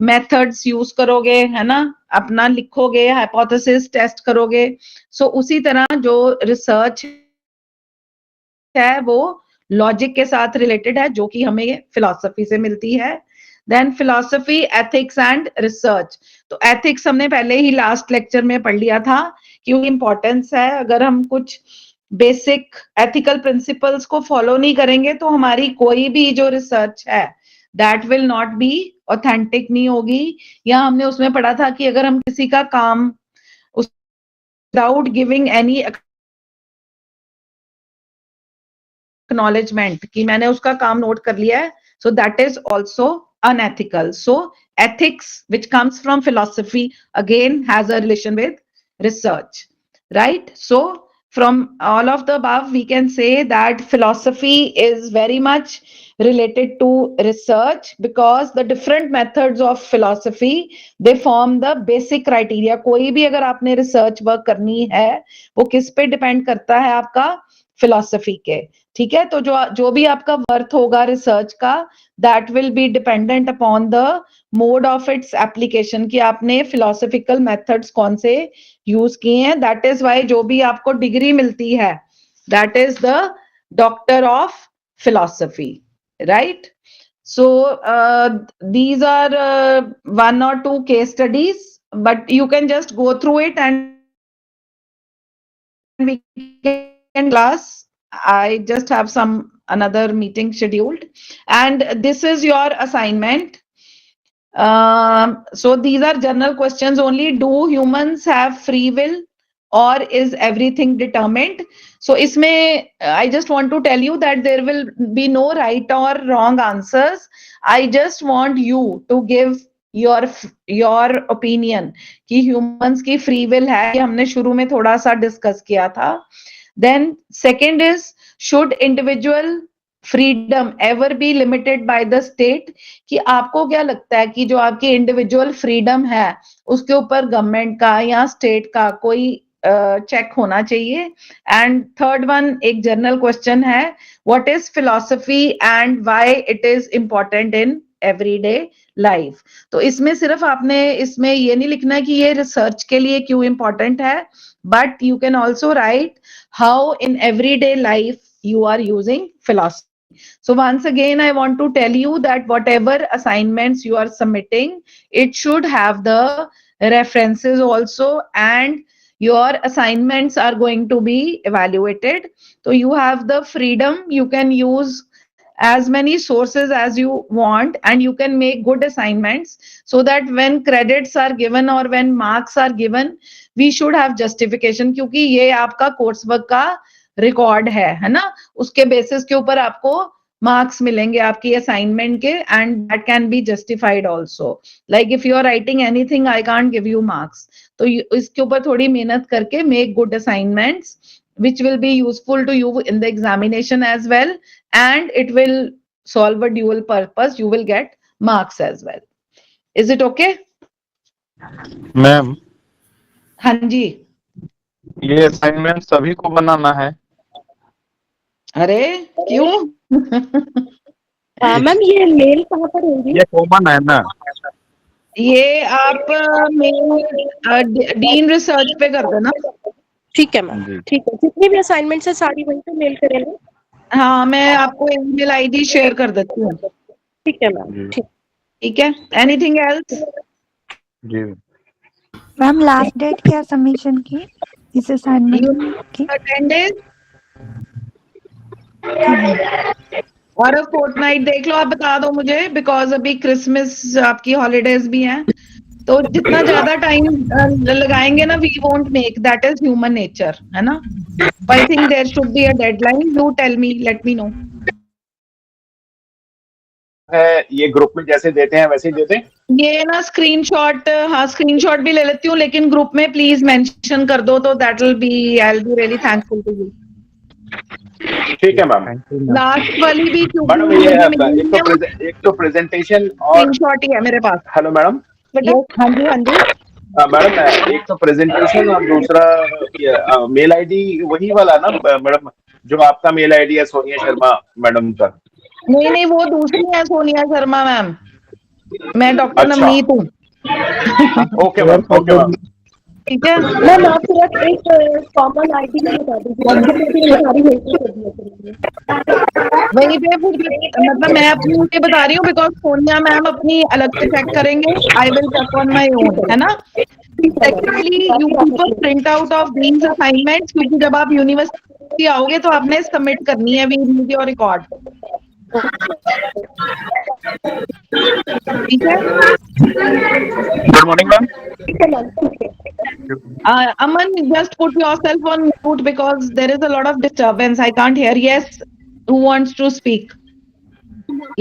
मेथड्स यूज करोगे, है ना, अपना लिखोगे, हाइपोथेसिस टेस्ट करोगे। सो उसी तरह जो रिसर्च है वो लॉजिक के साथ रिलेटेड है, जो कि हमें फिलॉसफी से मिलती है। Then philosophy, ethics and research. तो एथिक्स हमने पहले ही लास्ट लेक्चर में पढ़ लिया था, क्योंकि इंपॉर्टेंस है। अगर हम कुछ बेसिक एथिकल प्रिंसिपल्स को फॉलो नहीं करेंगे तो हमारी कोई भी जो रिसर्च है that will not be authentic, नहीं होगी। या हमने उसमें पढ़ा था कि अगर हम किसी का काम विदाउट गिविंग एनी acknowledgement कि मैंने उसका काम नोट कर लिया है, so that is also unethical. So ethics which comes from philosophy again has a relation with research, right? So from all of the above we can say that philosophy is very much related to research, because the different methods of philosophy they form the basic criteria. कोई भी अगर आपने research work करनी है वो किस पे depend करता है? आपका फिलॉसफी के, ठीक है। तो जो भी आपका वर्थ होगा रिसर्च का, that will be dependent upon the mode of its application, कि आपने फिलोसफिकल मेथड्स कौन से यूज किए हैं। दैट इज वाई जो भी आपको डिग्री मिलती है that is the doctor of philosophy, right. So these are one or two case studies, but you can just go through it and we can class. I just have some another meeting scheduled, and this is your assignment. So these are general questions only. Do humans have free will or is everything determined? So isme I just want to tell you that there will be no right or wrong answers. I just want you to give your opinion कि humans की free will है, ये हमने शुरू में थोड़ा सा discuss किया था। Then second is, should individual freedom ever be limited by the state? कि आपको क्या लगता है कि जो आपकी इंडिविजुअल फ्रीडम है उसके ऊपर गवर्नमेंट का या स्टेट का कोई चेक होना चाहिए? एंड थर्ड वन एक जनरल क्वेश्चन है, what is philosophy and why it is important in everyday life? तो इसमें सिर्फ आपने इसमें ये नहीं लिखना कि ये रिसर्च के लिए क्यों इम्पोर्टेंट है, but you can also write how in everyday life you are using philosophy. So once again, I want to tell you that whatever assignments you are submitting, it should have the references also, and your assignments are going to be evaluated. So you have the freedom, you can use as many sources as you want, and you can make good assignments, so that when credits are given or when marks are given, we should have justification, क्योंकि ये आपका course work का record है ना, उसके basis के ऊपर आपको मार्क्स मिलेंगे आपकी असाइनमेंट के, and that can be justified also. Like if you are writing anything I can't give you marks, तो इसके ऊपर थोड़ी मेहनत करके make good assignments which will be useful to you in the examination as well, and it will solve a dual purpose, you will get marks as well. Is it okay? Ma'am हाँ जी। ये assignment सभी को बनाना है? अरे क्यों? Ma'am ये mail कहाँ पर होगी? ये कॉमन है ना? ये आप मेल डीन रिसर्च पे कर देना। ठीक है मैम, ठीक है, जितनी भी असाइनमेंट्स है सारी वहीं पे मेल करेंगे। हाँ, मैं आपको ईमेल आईडी शेयर कर देती हूँ। ठीक है मैम, ठीक है। Anything else? जी मैम लास्ट डेट क्या सबमिशन की इस असाइनमेंट की? 10 days और फोर्टनाइट देख लो, आप बता दो मुझे, बिकॉज अभी क्रिसमस आपकी हॉलीडेज भी हैं, तो जितना ज्यादा टाइम लगाएंगे ना, we won't make, that is human nature, है ना। I think there should be a deadline, you tell me, let me know. है ये ग्रुप में जैसे देते हैं वैसे ही देते हैं? ये ना स्क्रीनशॉट, हाँ स्क्रीनशॉट भी ले लेती हूँ, लेकिन ग्रुप में प्लीज मेंशन कर दो तो that will be, I will be really thankful to you. ठीक है मैम। लास्ट वाली भी मैडम ये एक तो प्रेजेंटेशन और स्क्रीनशॉट ही है मेरे पास। Hello madam. Yes, हाँ जी हाँ जी। मैडम एक तो प्रेजेंटेशन और दूसरा मेल आईडी वही वाला ना मैडम, जो आपका मेल आईडी है सोनिया शर्मा मैडम का? नहीं नहीं, वो दूसरी है सोनिया शर्मा मैम, मैं डॉक्टर अच्छा। नवनीत हूँ। Okay ma'am, okay ma'am. ठीक है मैम, आप सिर्फ एक कॉमन आईडी बता दीजिए। वहीं पे फिर मतलब मैं अपनी उनके बता रही हूँ, बिकॉज सोनिया मैम अपनी अलग से चेक करेंगे, I will check on my own, है ना। Secondly you people print out of these assignments, क्योंकि जब आप यूनिवर्सिटी आओगे तो आपने सबमिट करनी है, वी नीड योर रिकॉर्ड। ठीक है। Good morning ma'am. Aman, just put yourself on mute because there is a lot of disturbance. I can't hear. Yes, who wants to speak?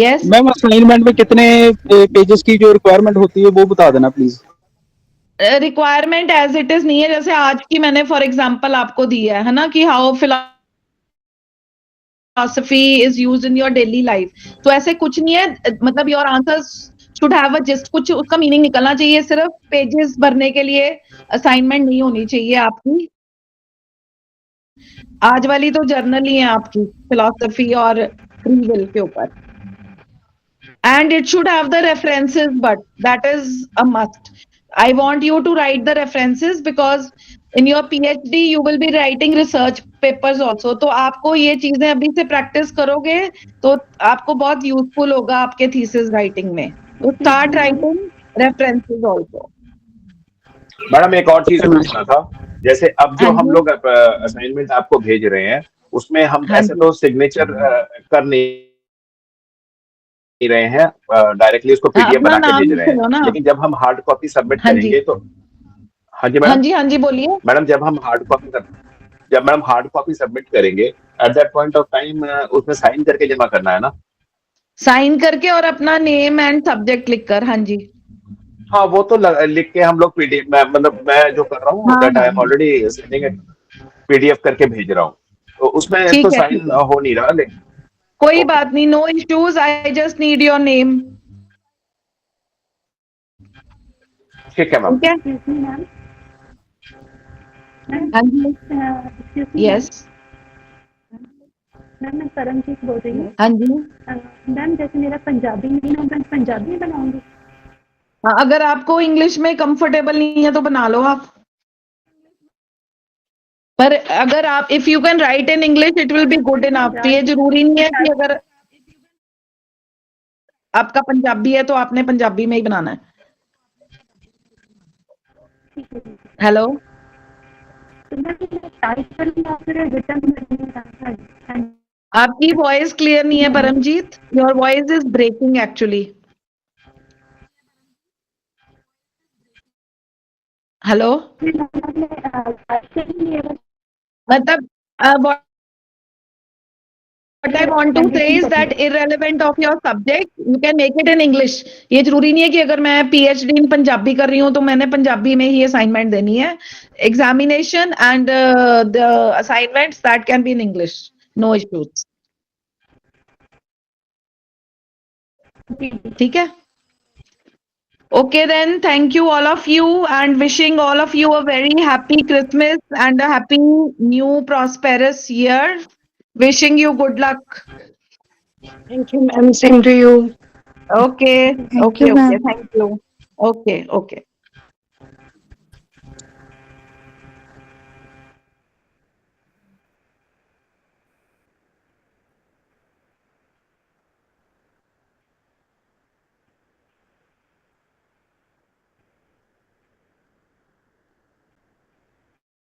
Yes. Ma'am assignment में कितने pages की जो requirement होती है वो बता देना please. Requirement as it is नहीं है, जैसे आज की मैंने फॉर एग्जांपल आपको दी है ना, कि how philosophy is used in your daily life, तो ऐसे कुछ नहीं है, मतलब your answers should have a just, कुछ उसका मीनिंग निकलना चाहिए, सिर्फ पेजेस भरने के लिए असाइनमेंट नहीं होनी चाहिए आपकी। आज वाली तो जर्नल ही है आपकी, फिलॉसफी और फ्री विल के ऊपर, and it should have the references, but that is a must. I want you to write the references because in your PhD you will be writing research papers also. तो आपको ये चीजें अभी से practice करोगे तो आपको बहुत यूजफुल होगा आपके थीसिस राइटिंग में। तो start writing references also. Madam एक और चीज पूछना था, जैसे अब जो हम लोग असाइनमेंट आपको भेज रहे हैं उसमें हम ऐसे तो सिग्नेचर कर नहीं रहे हैं, डायरेक्टली उसको पीडीएफ बना के भेज रहे हैं, लेकिन जब हम हार्ड कॉपी सबमिट करेंगे तो हाँ जी मैडम। हाँ जी बोलिए मैडम। जब मैडम हार्ड कॉपी सबमिट करेंगे at that point of time उसमें साइन करके जमा करना है ना? साइन करके और अपना नेम एंड सब्जेक्ट लिखकर। हाँ जी हाँ, वो तो लिख के हम लोग पीडीएफ, मतलब मैं जो कर रहा हूँ that I am already sending it PDF करके भेज रहा हूँ, तो उसमें तो साइन हो नहीं रहा। लेकिन कोई बात नहीं, no issues, I just need your name. ठीक है मैम। हाँ जी यस मैम, मैं परमजीत बोल रही हूँ। हाँ जी मैम, जैसे मेरा पंजाबी नहीं है, मैं पंजाबी बनाऊंगी। अगर आपको इंग्लिश में कंफर्टेबल नहीं है तो बना लो आप, पर अगर आप if you can write in English it will be good enough. तो ये जरूरी नहीं है कि अगर आपका पंजाबी है तो आपने पंजाबी में ही बनाना है। हेलो, आपकी वॉइस क्लियर नहीं है Paramjit, your voice is breaking actually. Hello, मतलब what I want to say is that irrelevant of your subject, you can make it in English. ये जरूरी नहीं है कि अगर मैं PhD इन पंजाबी कर रही हूँ तो मैंने पंजाबी में ही असाइनमेंट देनी है। Examination and the assignments that can be in English, no issues. ठीक है? Okay then, thank you all of you and wishing all of you a very happy Christmas and a happy new prosperous year. Wishing you good luck. Thank you, ma'am. Same to you. Okay. Thank Okay. you, ma'am. Thank you. Okay.